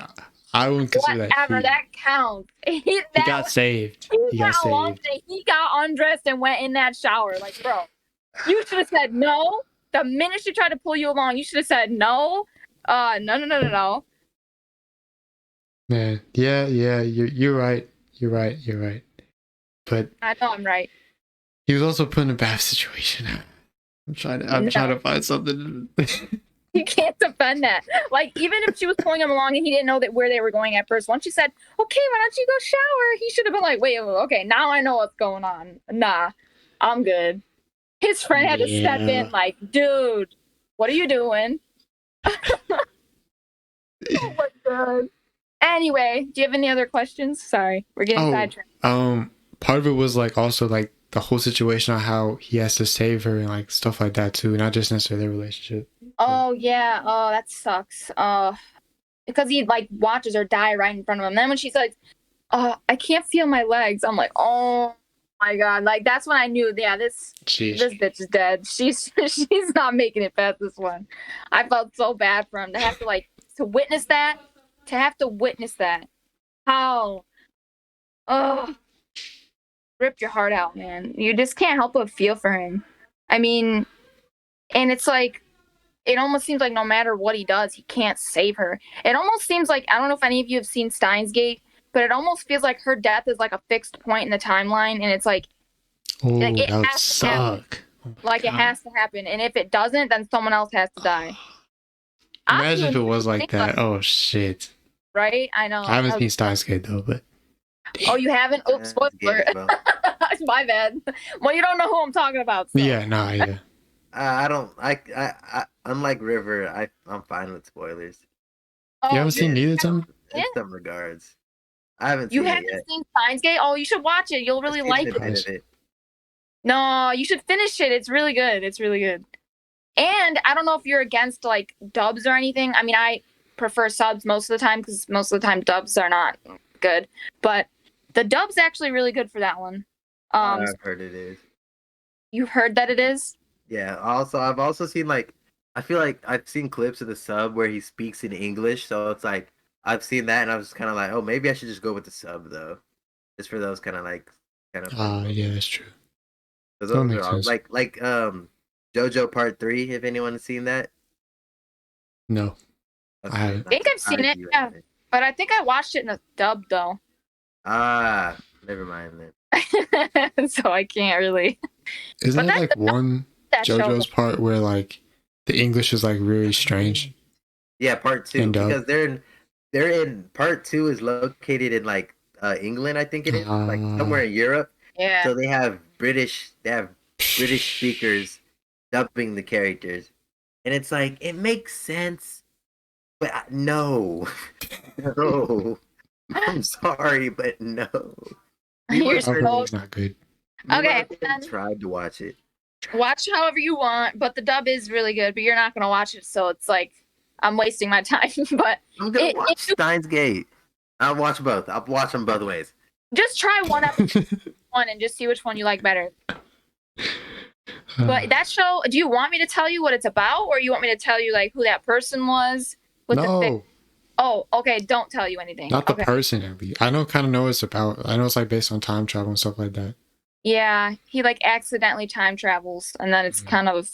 I wouldn't consider that. Whatever, that counts. He got saved. He got saved. He got undressed and went in that shower. Like, bro, you should have said no. The minute she tried to pull you along, you should have said no. No. Man, yeah, you're right. You're right. But I know I'm right. He was also put in a bad situation. I'm trying to find something. You can't defend that. Like, even if she was pulling him along and he didn't know where they were going at first, once she said, okay, why don't you go shower? He should have been like, wait, okay, now I know what's going on. Nah, I'm good. His friend had to step in like, dude, what are you doing? Oh my God. Anyway, do you have any other questions? Sorry, we're getting sidetracked. Part of it was like also like the whole situation on how he has to save her and like stuff like that too, not just necessarily their relationship. Oh yeah, oh that sucks. Because he like watches her die right in front of him. Then when she's like, I can't feel my legs, I'm like, oh my God, like that's when I knew, yeah, this bitch is dead. She's not making it past this one. I felt so bad for him to have to witness that. How? Oh. Ripped your heart out, man. You just can't help but feel for him. I mean, and it's like, it almost seems like no matter what he does, he can't save her. It almost seems like, I don't know if any of you have seen Steins Gate, but it almost feels like her death is like a fixed point in the timeline, and it's like, it that would suck. Like, it has to happen, and if it doesn't, then someone else has to die. Imagine if it was like that. Oh shit. Right? I know. I haven't seen Steins Gate though, but. Damn. Oh, you haven't? Oops, spoiler. My bad. Well, you don't know who I'm talking about. So. Yeah, nah, yeah. I don't. I unlike River, I'm fine with spoilers. You haven't seen neither, Timmy? In some regards, I haven't. You haven't seen Steins Gate? Oh, you should watch it. You'll really like it. No, you should finish it. It's really good. And I don't know if you're against like dubs or anything. I mean, I prefer subs most of the time because most of the time dubs are not good, but the dub's actually really good for that one. I've heard it is. You heard that it is? Yeah. Also, I've also seen like, I feel like I've seen clips of the sub where he speaks in English, so it's like I've seen that, and I was kind of like, oh, maybe I should just go with the sub though, just for those kind of. Yeah, that's true. Those are like JoJo Part 3. If anyone has seen that. No, I haven't. I think I've seen it. Yeah, but I think I watched it in a dub though. Never mind then. So I can't really. Isn't there like one JoJo's part where like the English is like really strange? Yeah, Part 2, because they're in Part 2 is located in like England, I think it is, like somewhere in Europe. Yeah. So they have British speakers dubbing the characters, and it's like it makes sense, but no, no. I'm sorry, but no. You're I've heard so it's not good. okay. Tried to watch it. Watch however you want, but the dub is really good. But you're not gonna watch it, so it's like I'm wasting my time. But I'm gonna watch Steins Gate. I'll watch both. I'll watch them both ways. just try one and just see which one you like better. But that show, do you want me to tell you what it's about, or you want me to tell you like who that person was? No, Oh, okay. Don't tell you anything. not the person. At least I kind of know what it's about. I know it's like based on time travel and stuff like that. Yeah, he like accidentally time travels, and then it's kind of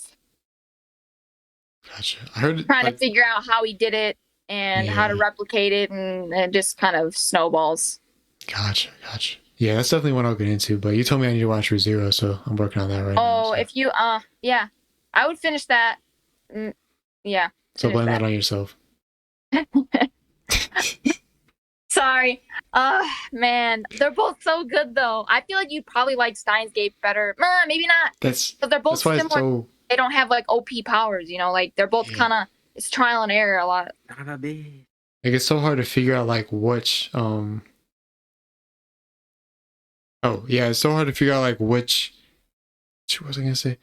Gotcha. I heard trying to figure out how he did it and how to replicate it, and it just kind of snowballs. Gotcha. Yeah, that's definitely one I'll get into. But you told me I need to watch ReZero, so I'm working on that right now. Oh, if you yeah, I would finish that. Yeah. So blame that on yourself. Sorry. Man, they're both so good though. I feel like you'd probably like Steins Gate better. Maybe not. But they're both similar. They don't have like OP powers, you know. Like they're both kind of it's trial and error a lot. Like it's so hard to figure out like which it's so hard to figure out like which what was I gonna say?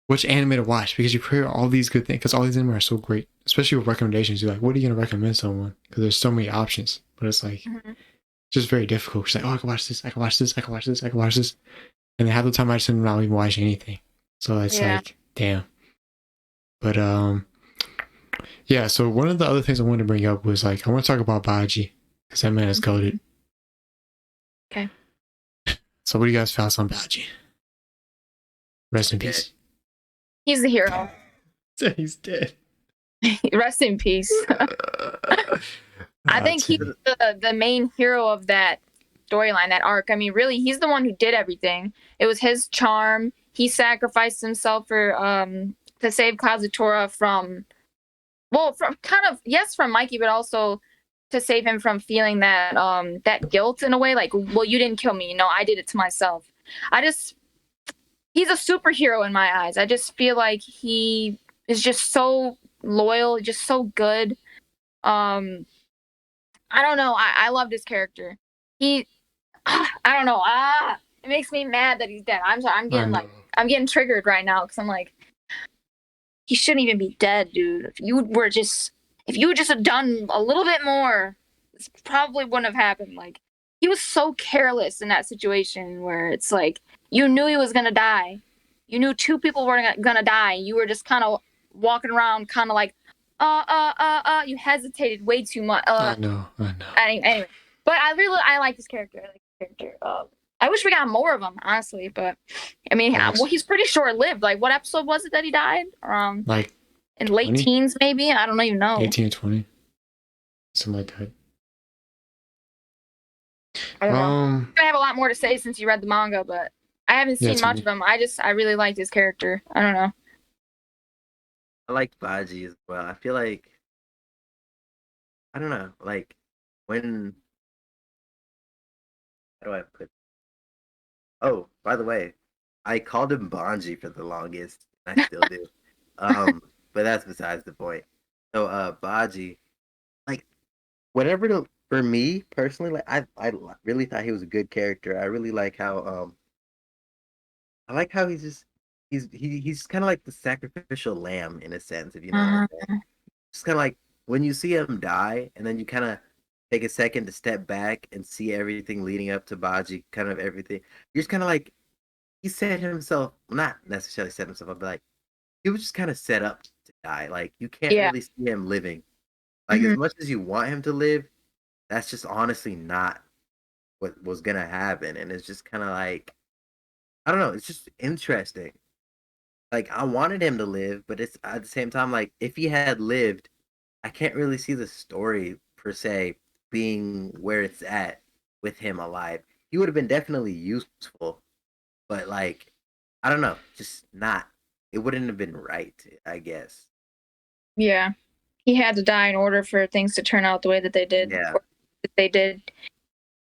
Which anime to watch, because you hear all these good things, because all these anime are so great, especially with recommendations. You're like, what are you gonna recommend someone? Because there's so many options, but it's like just very difficult. She's like, oh, I can watch this, I can watch this, I can watch this, I can watch this, and then half the time I just end up not even watching anything. So it's like, damn. But yeah. So one of the other things I wanted to bring up was like I want to talk about Baji, because that man is goated. Okay. So what do you guys thoughts on Baji? Rest in peace. He's the hero. He's dead. Rest in peace. I think he's the main hero of that storyline, that arc. I mean, really, he's the one who did everything. It was his charm. He sacrificed himself for to save Kazutora from Mikey, but also to save him from feeling that that guilt in a way. Like, well, you didn't kill me. No, I did it to myself. He's a superhero in my eyes. I just feel like he is just so loyal, just so good. I don't know. I loved his character. I don't know. It makes me mad that he's dead. I'm sorry. I'm getting triggered right now because I'm like, he shouldn't even be dead, dude. If you would just have done a little bit more, this probably wouldn't have happened. Like, he was so careless in that situation where it's like, you knew he was gonna die. You knew two people were gonna die. You were just kind of walking around, kind of like, You hesitated way too much. I know. Anyway, but I like this character. I like this character. I wish we got more of him, honestly. But I mean, he's pretty short-lived. Like, what episode was it that he died? Like in late 20? teens, maybe. I don't even know. 18 or 20, something like that. I don't know. I have a lot more to say since you read the manga, but I haven't seen much of him. I really liked his character. I don't know. I liked Baji as well. I feel like, I don't know, like when, how do I put? Oh, by the way, I called him Bonji for the longest. I still do. But that's besides the point. So, Baji, like, for me personally, like I really thought he was a good character. I really like how I like how he's kind of like the sacrificial lamb in a sense, if you know what I'm saying. It's kind of like when you see him die, and then you kind of take a second to step back and see everything leading up to Baji, kind of everything. You're just kind of like, he set himself, well, not necessarily set himself up, but like he was just kind of set up to die. Like you can't really see him living. Like as much as you want him to live, that's just honestly not what was gonna happen. And it's just kind of like, I don't know, it's just interesting. Like I wanted him to live, but it's at the same time, like if he had lived, I can't really see the story per se being where it's at with him alive. He would have been definitely useful, but like I don't know, just not. It wouldn't have been right, I guess. Yeah, he had to die in order for things to turn out the way that they did. Yeah, they did.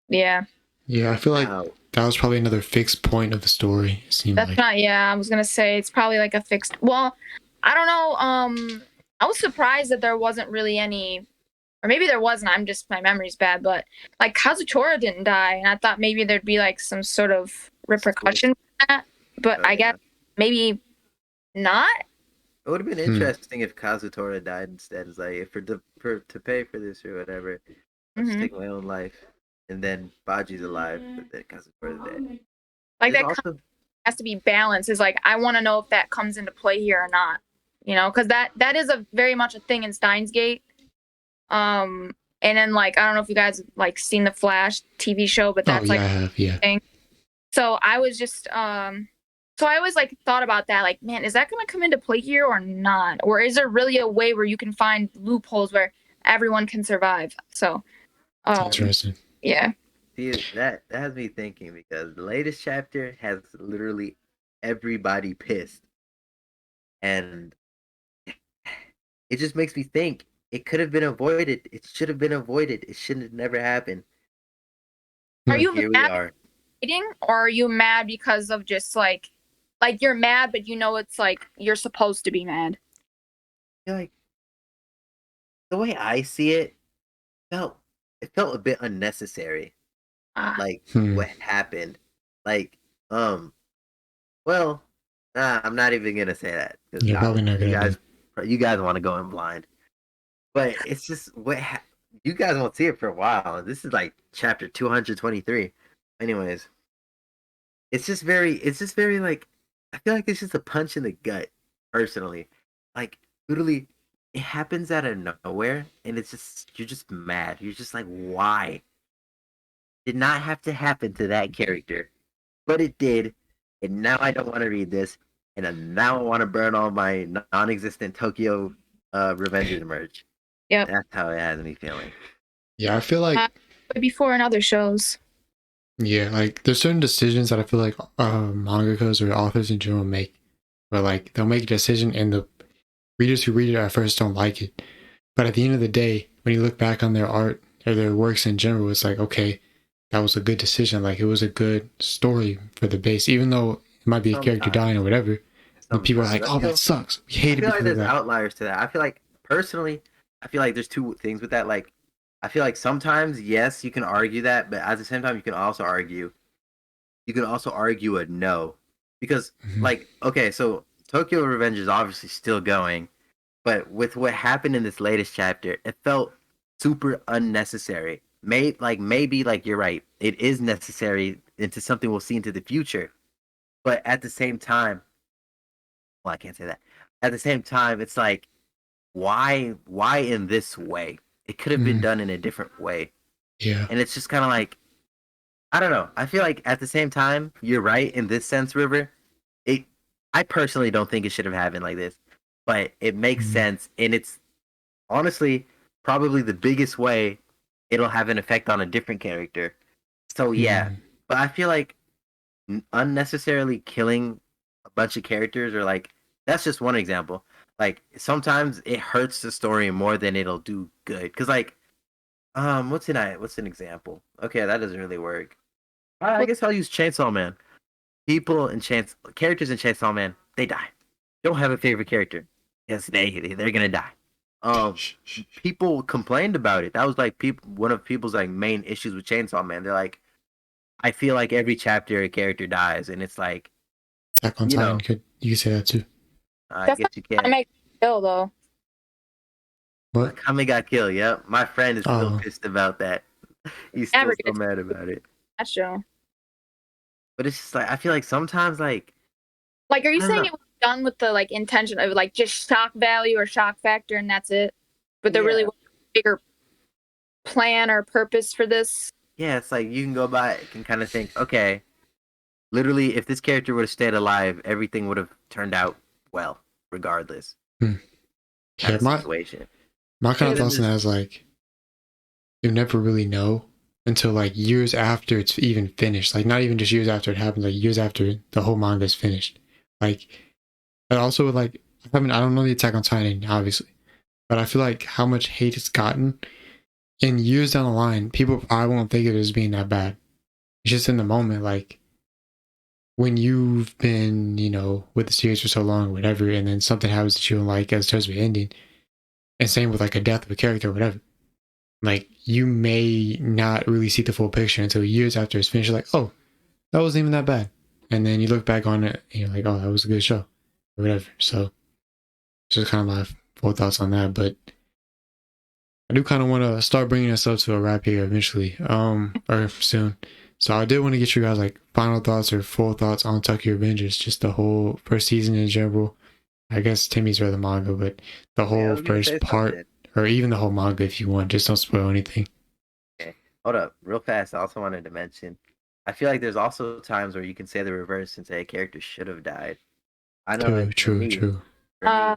Yeah. Yeah, I feel like that was probably another fixed point of the story. It seemed That's like. not. Yeah, I was gonna say it's probably like a fixed. Well, I don't know. I was surprised that there wasn't really any, or maybe there wasn't. I'm just my memory's bad, but like Kazutora didn't die, and I thought maybe there'd be like some sort of repercussion for that. But Oh, I guess maybe not. It would have been Hmm. interesting if Kazutora died instead. It's like to pay for this or whatever, I'll just Mhm. take my own life, and then Baji's alive, but then Kazutora's dead. Like There's that also has to be balanced. Is like I want to know if that comes into play here or not. You know, because that is a very much a thing in Steins Gate. And then like I don't know if you guys like seen the Flash TV show, but Oh that's yeah, like I have. Yeah. thing. So I was just so I always like thought about that, like, man, is that gonna come into play here or not? Or is there really a way where you can find loopholes where everyone can survive? So Interesting. yeah. see that has me thinking because the latest chapter has literally everybody pissed, and it just makes me think it could have been avoided. It should have been avoided. It shouldn't have never happened. Are Hmm. you Here we mad are. fighting, or are you mad because of just like you're mad but you know it's like you're supposed to be mad? I feel like the way I see it felt it felt a bit unnecessary. Ah, Like Hmm. what happened. Like well, I'm not even gonna say that because You're probably not you gonna do. guys want to go in blind. But it's just you guys won't see it for a while. This is like chapter 223. Anyways, it's just very like I feel like it's just a punch in the gut personally. Like literally it happens out of nowhere and it's just you're just mad. You're just like why? Did not have to happen to that character. But it did. And now I don't want to read this. And now I want to burn all my non-existent Tokyo Revengers merch. yep. That's how it has me feeling. Yeah, I feel like. But before in other shows. Yeah, like there's certain decisions that I feel like mangakas or authors in general make, where like they'll make a decision and the readers who read it at first don't like it, but at the end of the day, when you look back on their art or their works in general, it's like okay, that was a good decision. Like it was a good story for the base, even though it might be a character Sometimes. dying or whatever. And people are like, Sometimes. "Oh, that sucks. We I hate it feel like because of there's that." outliers to that. I feel like personally, I feel like there's two things with that. Like I feel like sometimes yes, you can argue that, but at the same time you can also argue a no. Because Mhm. like, okay, so Tokyo Revenge is obviously still going, but with what happened in this latest chapter, it felt super unnecessary. Maybe like you're right, it is necessary into something we'll see into the future. But at the same time, well, I can't say that. At the same time, it's like why in this way? It could have been Mm, done in a different way. yeah. And it's just kind of like I don't know. I feel like at the same time, you're right in this sense, River. It I personally don't think it should have happened like this, but it makes Mm, sense and it's honestly probably the biggest way it'll have an effect on a different character. So yeah, mm, but I feel like unnecessarily killing a bunch of characters or like that's just one example. Like sometimes it hurts the story more than it'll do good. Cause like what's an example? Okay, that doesn't really work. I guess I'll use Chainsaw Man. Characters in Chainsaw Man, they die. Don't have a favorite character. Yes, they're gonna die. Um, people complained about it. That was like one of people's like main issues with Chainsaw Man. They're like, I feel like every chapter a character dies, and it's like, Attack on you Titan know, could you could say that too. I That's guess not you I can. make kill though. What? Kami got killed. Yep, my friend is still Oh, pissed about that. He's still Never so gets mad about it. that show. But it's just like I feel like sometimes like Like, are you I don't saying know. it was done with the like intention of like just shock value or shock factor and that's it? But there really Yeah, was a bigger plan or purpose for this? yeah. It's like you can go by and kind of think, okay, literally, if this character would have stayed alive, everything would have turned out well, regardless. hmm. Kind Yeah. of situation. My kind And of then thoughts on this, that is like you never really know until like years after it's even finished. Like not even just years after it happened, like years after the whole manga is finished. Like and also with like I don't know the Attack on Titan obviously, but I feel like how much hate it's gotten in years down the line, people probably won't think of it as being that bad. it's just in the moment, like when you've been, with the series for so long or whatever, and then something happens that you don't like as terms of ending, and same with like a death of a character or whatever. Like you may not really see the full picture until years after it's finished. You're like, oh, that wasn't even that bad. And then you look back on it and you're like, oh, that was a good show. Or whatever. So just kind of my full thoughts on that. But I do kind of want to start bringing us up to a wrap here eventually, or soon. So I did want to get you guys like final thoughts or full thoughts on Tokyo Revengers, just the whole first season in general. I guess Timmy's read the manga, but the Yeah, I whole was gonna say first part, something. or even the whole manga if you want, just don't spoil anything. Okay, hold up, real fast. I also wanted to mention, I feel like there's also times where you can say the reverse and say a character should have died. I know that for me, True. Yeah.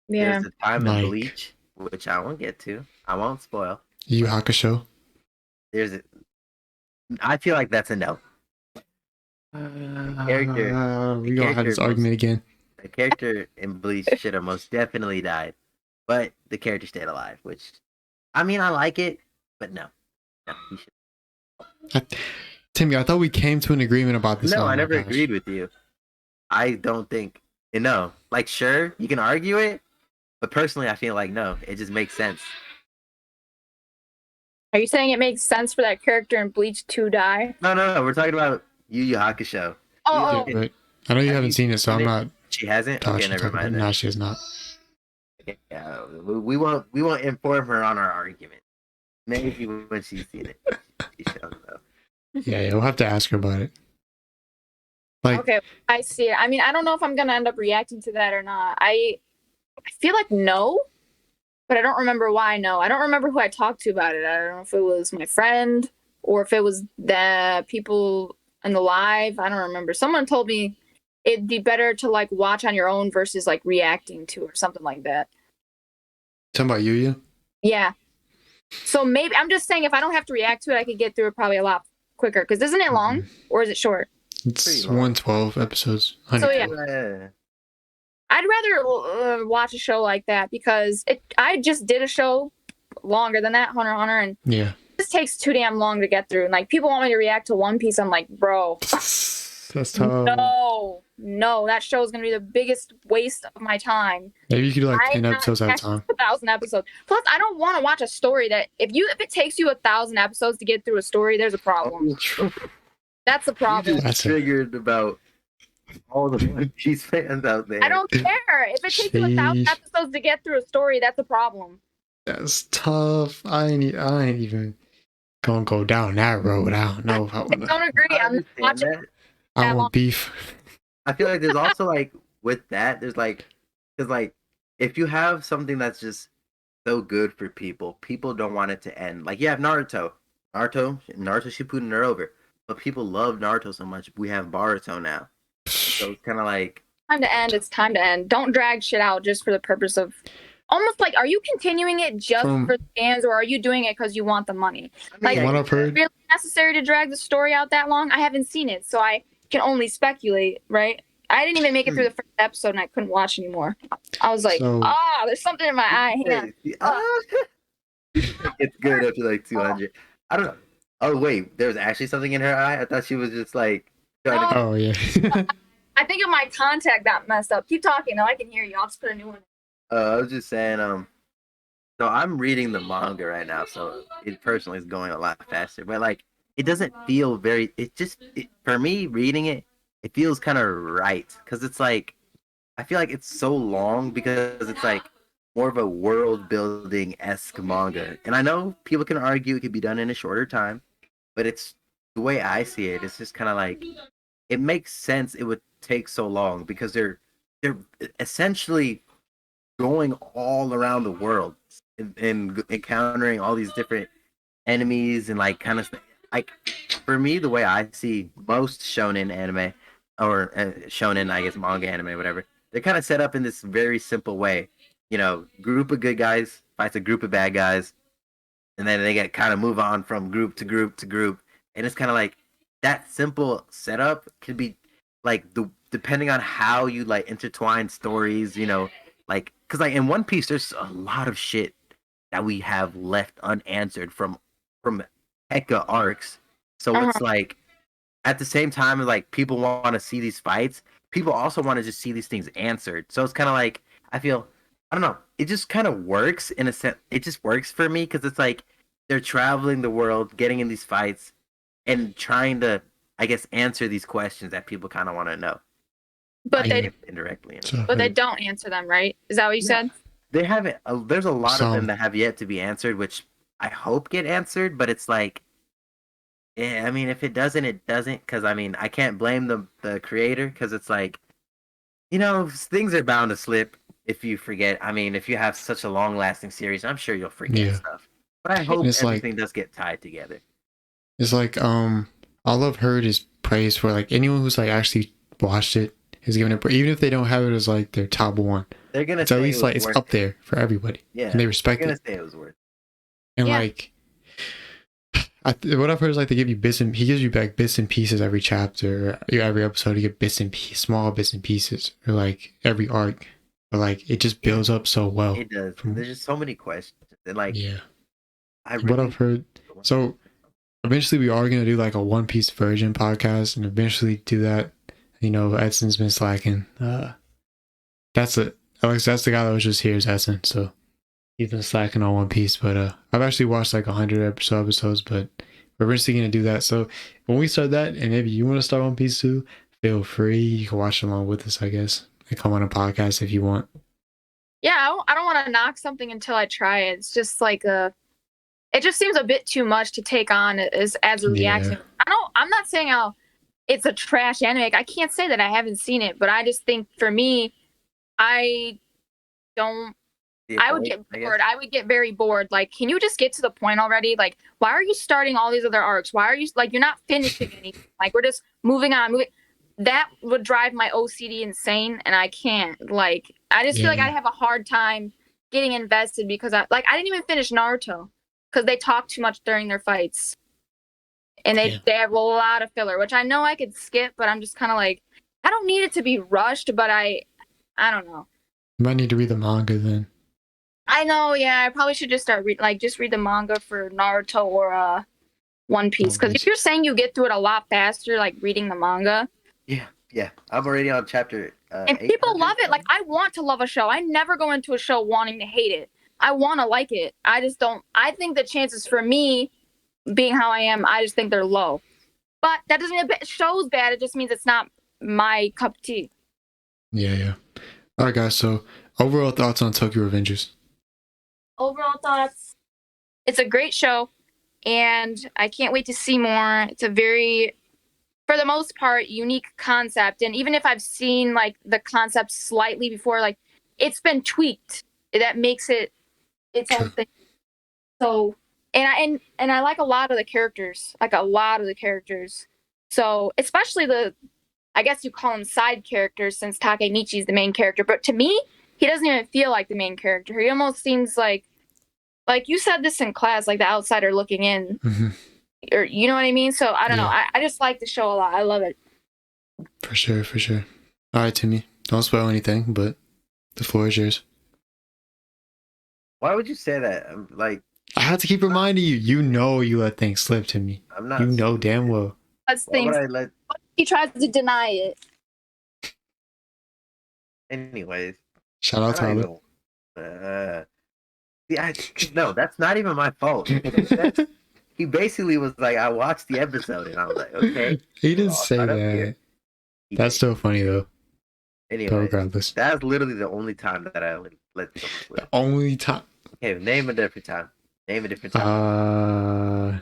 there's a time in Like Bleach, which I won't get to. I won't spoil. Yu Hakusho. There's a, I feel like that's a no. character- We gonna have this character argument again. The character in Bleach should have most definitely died, but the character stayed alive. Which, I mean, I like it, but no, he should. Timmy, I thought we came to an agreement about this. No, Oh I my never gosh. agreed with you. I don't think. No, like sure you can argue it, but personally, I feel like no. It just makes sense. Are you saying it makes sense for that character in Bleach to die? No. We're talking about Yu Yu Hakusho. Oh, Yeah, but I know you Have haven't you seen it, so seen I'm it? not She hasn't. talking Okay, never about it. mind. No, Then. she is not. Okay, we won't inform her on our argument. Maybe when she's seen it, she shall know. Yeah, we'll have to ask her about it. Like, okay. I see it. I mean, I don't know if I'm gonna end up reacting to that or not. I feel like no, but I don't remember why no. I don't remember who I talked to about it. I don't know if it was my friend or if it was the people in the live. I don't remember. Someone told me it'd be better to like watch on your own versus like reacting to or something like that. talking about Yu. Yeah. So maybe I'm just saying if I don't have to react to it, I could get through it probably a lot quicker. Because isn't it long or is it short? It's Pretty long. 112 episodes. So, yeah. Yeah. I'd rather watch a show like that because I just did a show longer than that, Hunter x Hunter, and Yeah. this takes too damn long to get through. And like people want me to react to One Piece, I'm like, bro, That's tough. no, that show is gonna be the biggest waste of my time. Maybe you could do like 10 I'm not episodes at a time. 1,000 episodes. Plus, I don't want to watch a story that if it takes you 1,000 episodes to get through a story, there's a problem. That's the You problem. just triggered about all the One Piece fans out there. I don't care if it takes you 1,000 Sheesh. episodes to get through a story. That's a problem. That's tough. I ain't even gonna go down that road. I don't know if I I wanna. don't agree. I I'm understand watching. that. I that want beef. I feel like there's also like with that, there's like, because like if you have something that's just so good for people, people don't want it to end. Like you have Naruto Shippuden are over, but people love Naruto so much. We have Boruto now, so it's kind of like Time to end. It's time to end. Don't drag shit out just for the purpose of. Almost like, are you continuing it just for the fans, or are you doing it because you want the money? Like, What I've is heard. it really necessary to drag the story out that long? I haven't seen it, so I can only speculate, right? I didn't even make it through the first episode, and I couldn't watch anymore. I was like, So- there's something in my eye. Hang on. it's good after like 200. I don't know. Oh wait, there was actually something in her eye. I thought she was just like trying to. Oh yeah. I think if my contact got messed up. Keep talking, though. I can hear you. I'll just put a new one. I was just saying, so I'm reading the manga right now, so it personally is going a lot faster. But like, it doesn't feel very. For me reading it, it feels kind of right because it's like, I feel like it's so long because it's like more of a world building esque manga, and I know people can argue it could be done in a shorter time, but it's the way I see it. It's just kind of like it makes sense. It would take so long because they're essentially going all around the world and encountering all these different enemies and like kind of like for me the way I see most shonen anime or shonen I guess manga anime whatever, they're kind of set up in this very simple way, group of good guys fights a group of bad guys and then they get kind of move on from group to group to group, and it's kind of like that simple setup can be like depending on how you like intertwine stories, like because like in One Piece there's a lot of shit that we have left unanswered from hecka arcs So it's like at the same time, like people want to see these fights. People also want to just see these things answered. So it's kind of like I feel I don't know. It just kind of works in a sense. It just works for me because it's like they're traveling the world, getting in these fights, and trying to, I guess, answer these questions that people kind of want to know. But they indirectly. but they don't answer them, right? Is that what you said? They haven't. There's a lot of them Some. that have yet to be answered, which I hope get answered. But it's like, I mean, if it doesn't, it doesn't. Because I mean, I can't blame the creator because it's like, things are bound to slip if you forget. I mean, if you have such a long lasting series, I'm sure you'll forget Yeah. stuff. But I hope It's like- everything does get tied together. It's like all I've heard is praise for like anyone who's like actually watched it is giving it, even if they don't have it as like their top one. They're gonna It's say at least it was like it's worth up there for everybody. Yeah, And they respect they're it. gonna say it was worth. And Yeah. like, what I've heard is like he gives you back bits and pieces every chapter, every episode. You get small bits and pieces, or like every arc, but like it just builds up so well. It does. There's just so many questions, and like Yeah, I what I've heard. So eventually we are gonna do like a One Piece version podcast, and eventually do that. Edson's been slacking. That's it. Alex, that's the guy that was just here is Edson. So he's been slacking on One Piece, but I've actually watched like 100 episodes, but we're eventually gonna do that. So when we start that, and maybe you want to start One Piece too, feel free. You can watch along with us, I guess, and come on a podcast if you want. Yeah, I don't want to knock something until I try it. It's just like it just seems a bit too much to take on as a reaction. I'm not saying it's a trash anime. I can't say that I haven't seen it, but I just think for me, I would get bored. I would get very bored. Like, can you just get to the point already? Like, why are you starting all these other arcs? Why are you like you're not finishing anything? Like, we're just moving on. That would drive my OCD insane, and I can't. Like, I just feel like I'd have a hard time getting invested because I didn't even finish Naruto because they talk too much during their fights, and they have a lot of filler, which I know I could skip, but I'm just kind of like I don't need it to be rushed, but I don't know. You might need to read the manga then. I know, yeah. I probably should just read the manga for Naruto or One Piece. Because if you're saying you get through it a lot faster, like reading the manga. Yeah. I'm already on chapter. And people love it. Like, I want to love a show. I never go into a show wanting to hate it. I want to like it. I just don't. I think the chances for me, being how I am, I just think they're low. But that doesn't mean the show's bad. It just means it's not my cup of tea. Yeah. All right, guys. So overall thoughts on Tokyo Revengers? Overall thoughts, it's a great show, and I can't wait to see more. It's a very, for the most part, unique concept, and even if I've seen like the concept slightly before, like it's been tweaked. That makes it its own thing. So, and I like a lot of the characters, So, especially I guess you call them side characters since Takemichi is the main character, but to me, he doesn't even feel like the main character. He almost seems like you said this in class, like the outsider looking in, or you know what I mean? So I don't know. I just like the show a lot. I love it. For sure. All right, Timmy, don't spoil anything, but the floor is yours. Why would you say that? I have to keep reminding you. You know you let things slip, Timmy. I'm not. You know damn well. That's Why would things. I let? He tries to deny it. Anyways. Shout out to Tyler. No, that's not even my fault. He basically was like, I watched the episode, and I was like, okay. He didn't say that. That's so funny though. Anyway, regardless, that's literally the only time that I would let someone slip. The only time. Okay, name a different time. Trying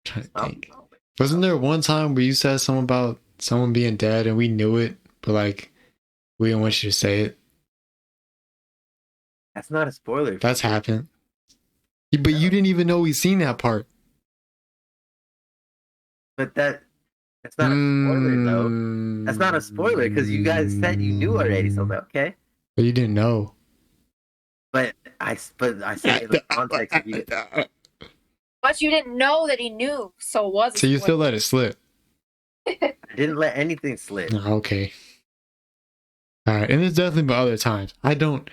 to think. Wasn't there one time where you said something about someone being dead and we knew it, but like we didn't want you to say it? That's not a spoiler. That's happened. But you didn't even know we seen that part. But that's not a spoiler, though. That's not a spoiler because you guys said you knew already. So okay. But you didn't know. But I said in the context of you. But you didn't know that he knew, so it wasn't. So you still let it slip. I didn't let anything slip. Okay. All right, and there's definitely been other times. I don't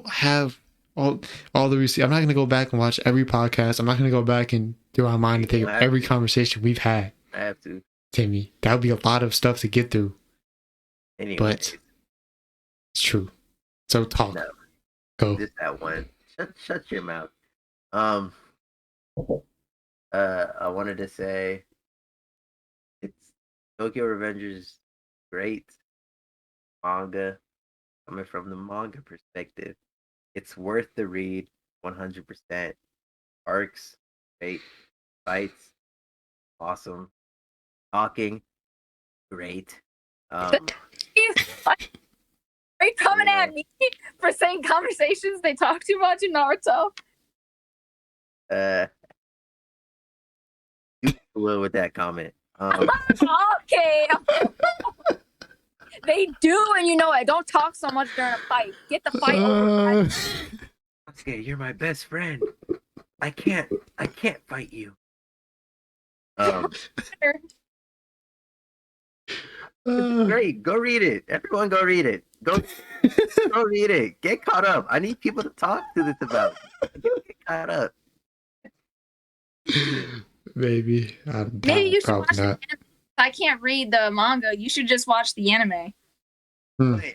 have all the receipts. I'm not gonna go back and watch every podcast. I'm not gonna go back and do our mind to think of every conversation we've had. I have to. Timmy, that would be a lot of stuff to get through. Anyway, But it's true. So talk. No. Go. Just that one. Shut your mouth. I wanted to say it's Tokyo Revengers great manga. Coming from the manga perspective, it's worth the read 100%. Arcs, great. Fights, awesome. Talking, great. Are you coming at me for saying conversations they talk too much in Naruto? You will with that comment. Okay. They do, and you know it. Don't talk so much during a fight. Get the fight over. Okay, you're my best friend. I can't fight you. Great. Go read it. Everyone go read it. Go read it. Get caught up. I need people to talk to this about. Get caught up. Maybe. Maybe you should watch the anime. I can't read the manga. You should just watch the anime.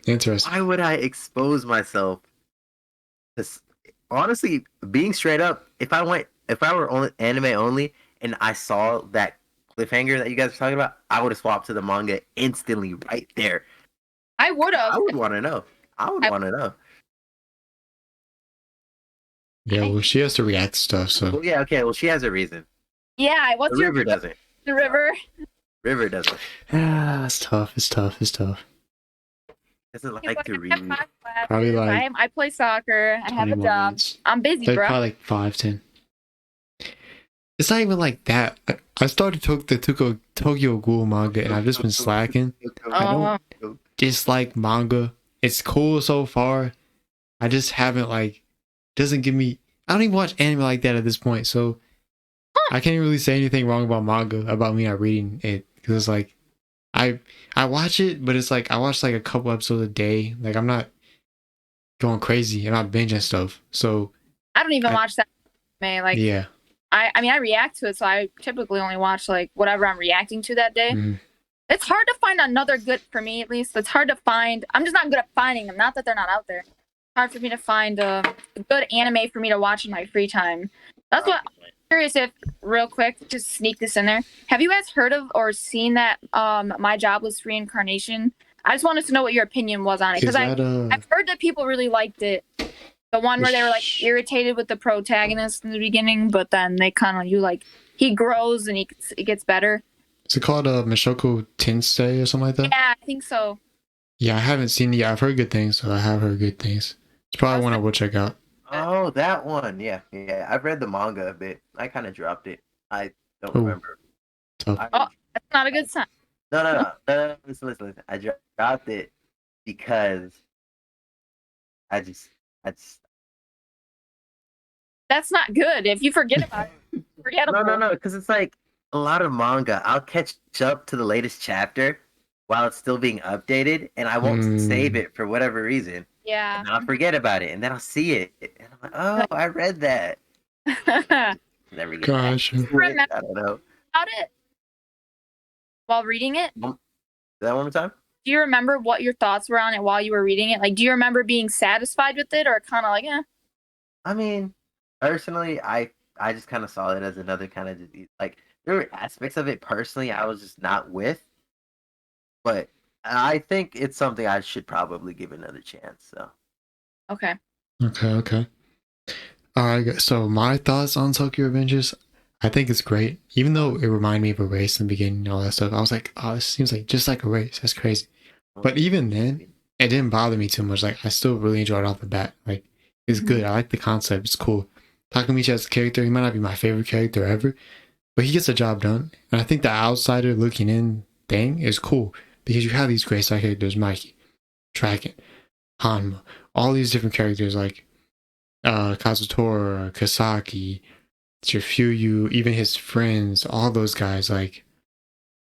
Interesting. Why would I expose myself to honestly being straight up, if I were only anime only and I saw that cliffhanger that you guys are talking about, I would have swapped to the manga instantly right there. I would have. I would want to know. Want to know. Yeah, well, she has to react to stuff, so. Well, yeah, okay. Well, she has a reason. Yeah, what's The your River doesn't. The River. River doesn't. It's tough. Doesn't like to read. Probably like I play soccer. I have a job. minutes. I'm busy, Like bro. probably like 5-10. It's not even like that. I started the Tokyo Ghoul manga and I've just been slacking. I don't dislike manga. It's cool so far. I just haven't doesn't give me. I don't even watch anime like that at this point, so I can't really say anything wrong about manga about me not reading it because it's like I watch it, but it's like I watch like a couple episodes a day. Like I'm not going crazy. I'm not binging stuff. So I don't even watch that anime. Like yeah. I mean I react to it, so I typically only watch like whatever I'm reacting to that day. Mm-hmm. It's hard to find another good for me at least. It's hard to find. I'm just not good at finding them. Not that they're not out there. It's hard for me to find a good anime for me to watch in my free time. That's what I'm curious if real quick, just sneak this in there. Have you guys heard of or seen that My Jobless Reincarnation? I just wanted to know what your opinion was on it because I've heard that people really liked it. The one where they were like irritated with the protagonist in the beginning, but then they kind of he grows and he gets better. Is it called Mishoko Tensei or something like that? Yeah, I think so. Yeah, I haven't seen it yet. I've heard good things, so I have heard good things. It's probably one I will check out. Oh, that one. Yeah. I've read the manga a bit. I kind of dropped it. I don't remember. Tough. Oh, that's not a good sign. No. Listen. I dropped it because I just. That's not good. If you forget about it, forgettable. No. Because it's like a lot of manga. I'll catch up to the latest chapter while it's still being updated, and I won't save it for whatever reason. Yeah. And I'll forget about it, and then I'll see it, and I'm like, oh, I read that. Never get Gosh. I don't know. About it while reading it. Say that one more time. Do you remember what your thoughts were on it while you were reading it? Like, do you remember being satisfied with it, or kind of like, eh? I mean, personally, I just kind of saw it as another kind of disease. Like, there were aspects of it personally I was just not with, but I think it's something I should probably give another chance. So, okay. All right, so my thoughts on Tokyo Revengers, I think it's great. Even though it reminded me of a race in the beginning and all that stuff, I was like, oh, this seems like just like a race. That's crazy. But even then, it didn't bother me too much. Like, I still really enjoyed it off the bat. Like, it's good. I like the concept. It's cool. Takamichi as a character, he might not be my favorite character ever, but he gets the job done. And I think the outsider looking in thing is cool because you have these great side characters, Mikey, Draken, Hanma, all these different characters like Kazutora, Kisaki, Chifuyu, even his friends, all those guys, like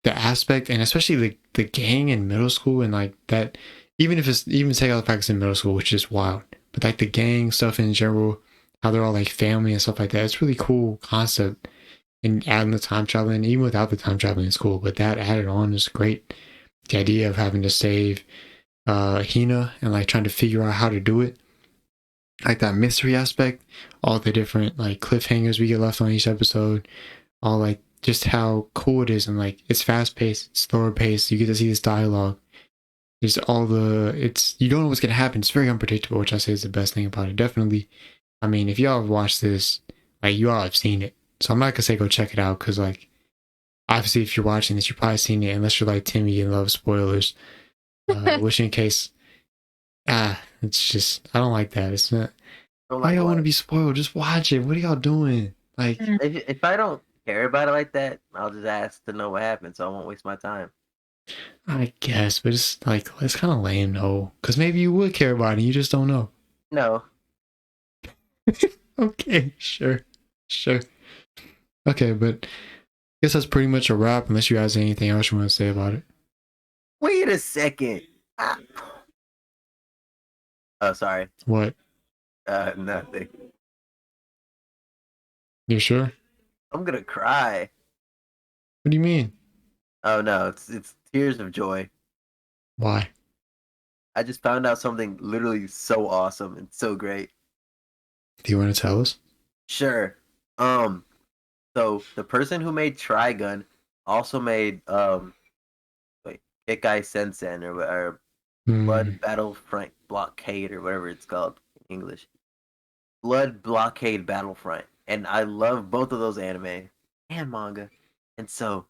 the aspect, and especially the gang in middle school and like that, even if it's even take out the fact it's in middle school, which is wild, but like the gang stuff in general, how they're all like family and stuff like that. It's really cool concept. And adding the time traveling, even without the time traveling, is cool. But that added on is great. The idea of having to save Hina and like trying to figure out how to do it, like that mystery aspect, all the different like cliffhangers we get left on each episode, all like just how cool it is, and like it's fast paced, it's slower paced. You get to see this dialogue. There's all it's you don't know what's gonna happen. It's very unpredictable, which I say is the best thing about it. Definitely, I mean, if y'all have watched this, like you all have seen it. So I'm not gonna say go check it out because like obviously if you're watching this, you've probably seen it unless you're like Timmy and love spoilers. Which in case, it's just I don't like that. It's not. Why y'all want to be spoiled? Just watch it. What are y'all doing? Like, if I don't care about it like that, I'll just ask to know what happened, so I won't waste my time. I guess, but it's like it's kind of lame though, because maybe you would care about it, you just don't know. No. Okay, sure. Okay, but I guess that's pretty much a wrap. Unless you guys have anything else you want to say about it. Wait a second. Oh, sorry. What? Nothing. You sure? I'm gonna cry. What do you mean? Oh no, it's tears of joy. Why? I just found out something literally so awesome and so great. Do you want to tell us? Sure. So the person who made Trigun also made Ikai Sensen or Blood Battlefront Blockade or whatever it's called in English. Blood Blockade Battlefront. And I love both of those anime and manga. And so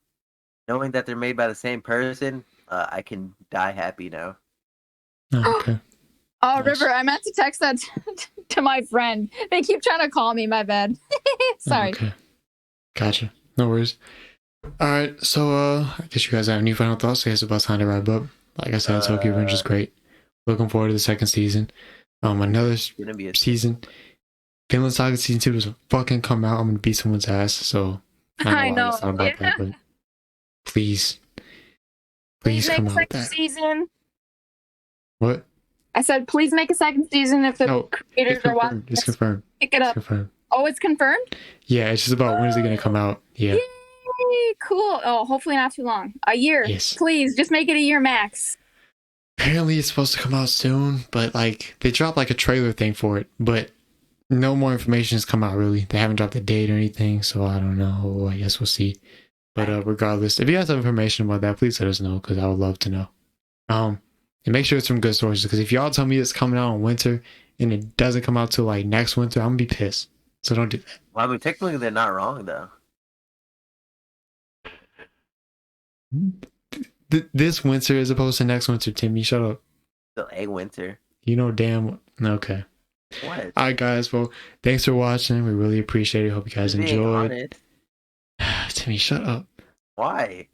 knowing that they're made by the same person, I can die happy now. Oh, okay. Oh, Nice. River, I meant to text that to my friend. They keep trying to call me. My bad. Sorry. Okay. Gotcha. No worries. All right. So, I guess you guys have any final thoughts? I guess it's about time to wrap up. Like I said, Tokyo Revenge is great. Looking forward to the second season. Another season. Vinland Saga season 2 doesn't fucking come out. I'm gonna beat someone's ass. So I know. About that, but please Please make come a out with second that. season. What? I said, please make a second season if the creators are watching. It's confirmed. Pick it up. It's confirmed. Oh, it's confirmed? Yeah, it's just about when is it gonna come out? Yeah. Yay, cool. Oh, hopefully not too long. A year. Yes. Please, just make it a year max. Apparently it's supposed to come out soon, but like they dropped like a trailer thing for it, but no more information has come out really. They haven't dropped a date or anything, so I don't know. I guess we'll see. But regardless, if you guys have information about that, please let us know because I would love to know. And make sure it's from good sources because if y'all tell me it's coming out in winter and it doesn't come out till like next winter, I'm gonna be pissed. So don't do that. Well, I mean, technically they're not wrong though. This winter as opposed to next winter, Timmy. Shut up. Still a winter. You know damn. Okay. What? All right, guys. Well, thanks for watching. We really appreciate it. Hope you guys enjoyed. Timmy, shut up. Why?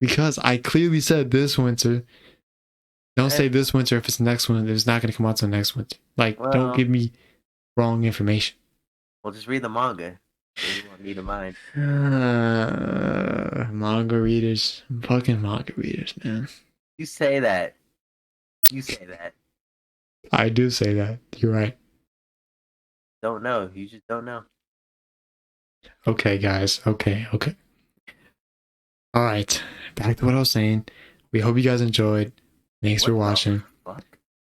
Because I clearly said this winter. Don't say this winter if it's next winter. It's not going to come out till next winter. Like, don't give me wrong information. Well, just read the manga. You won't need a mind. Manga readers. Fucking manga readers, man. You say that. You say that. I do say that. You're right. Don't know. You just don't know. Okay, guys. Okay. All right. Back to what I was saying. We hope you guys enjoyed. Thanks for watching.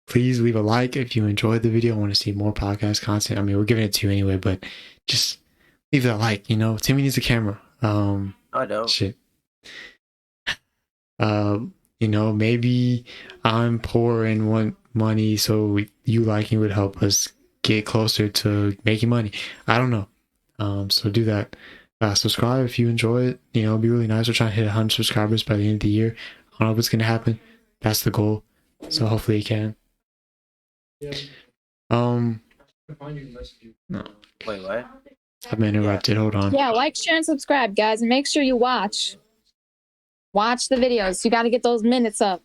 Please leave a like if you enjoyed the video. I want to see more podcast content. I mean, we're giving it to you anyway, but just leave that like, you know. Timmy needs a camera. I don't. Shit. You know, maybe I'm poor and want money, so you liking would help us get closer to making money. I don't know. So do that. Subscribe if you enjoy it. You know, it'd be really nice. We're trying to hit 100 subscribers by the end of the year. I don't know if it's gonna happen. That's the goal. So hopefully it can. No. Wait, what? I've been interrupted. Hold on. Yeah, like, share, and subscribe, guys, and make sure you watch the videos. You got to get those minutes up.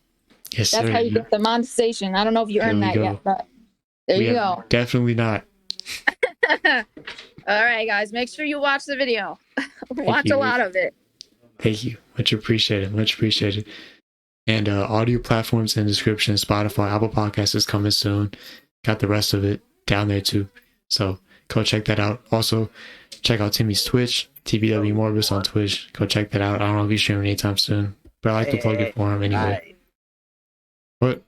Yes, That's sir. how you get the monetization. I don't know if you earned that yet, but there you go. Definitely not. All right, guys, make sure you watch the video. Watch you. a lot of it. Thank you. Much appreciated. Much appreciated. And audio platforms in the description. Spotify, Apple Podcasts is coming soon. got the rest of it down there too. So go check that out. Also, check out Timmy's Twitch, TBW Morbus on Twitch. Go check that out. I don't know if he's streaming anytime soon, but I like to plug it for him anyway. Right. What?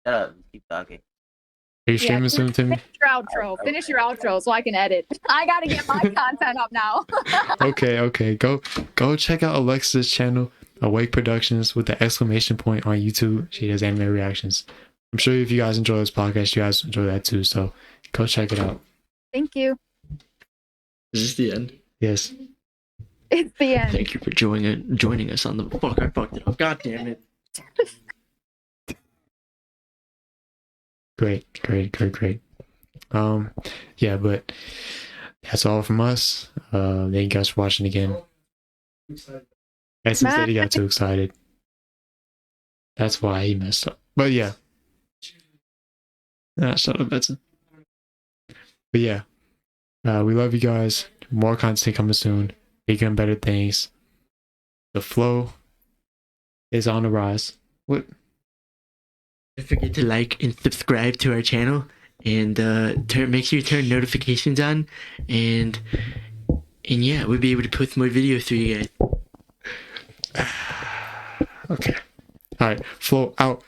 Shut up. Keep talking. Are you streaming soon, Timmy? Finish your outro. Finish your outro so I can edit. I gotta get my content up now. Okay. Go check out Alexis' channel, Awake Productions, with the exclamation point on YouTube. She does anime reactions. I'm sure if you guys enjoy this podcast, you guys enjoy that too. So go check it out. Thank you. Is this the end? Yes. It's the end. Thank you for joining us on the fuck. I fucked it up. God damn it. Great. Yeah, but that's all from us. Thank you guys for watching again. Essence said he got too excited. That's why he messed up. But yeah. Shut up, Betson. But yeah. We love you guys. More content coming soon. Bigger and better things. The flow is on the rise. What? Don't forget to like and subscribe to our channel, and make sure you turn notifications on, and yeah, we'll be able to post more videos for you guys. Okay. Alright, flow out.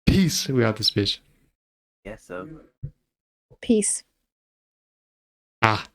Peace. We out this bitch. Guess so. Peace. Ah.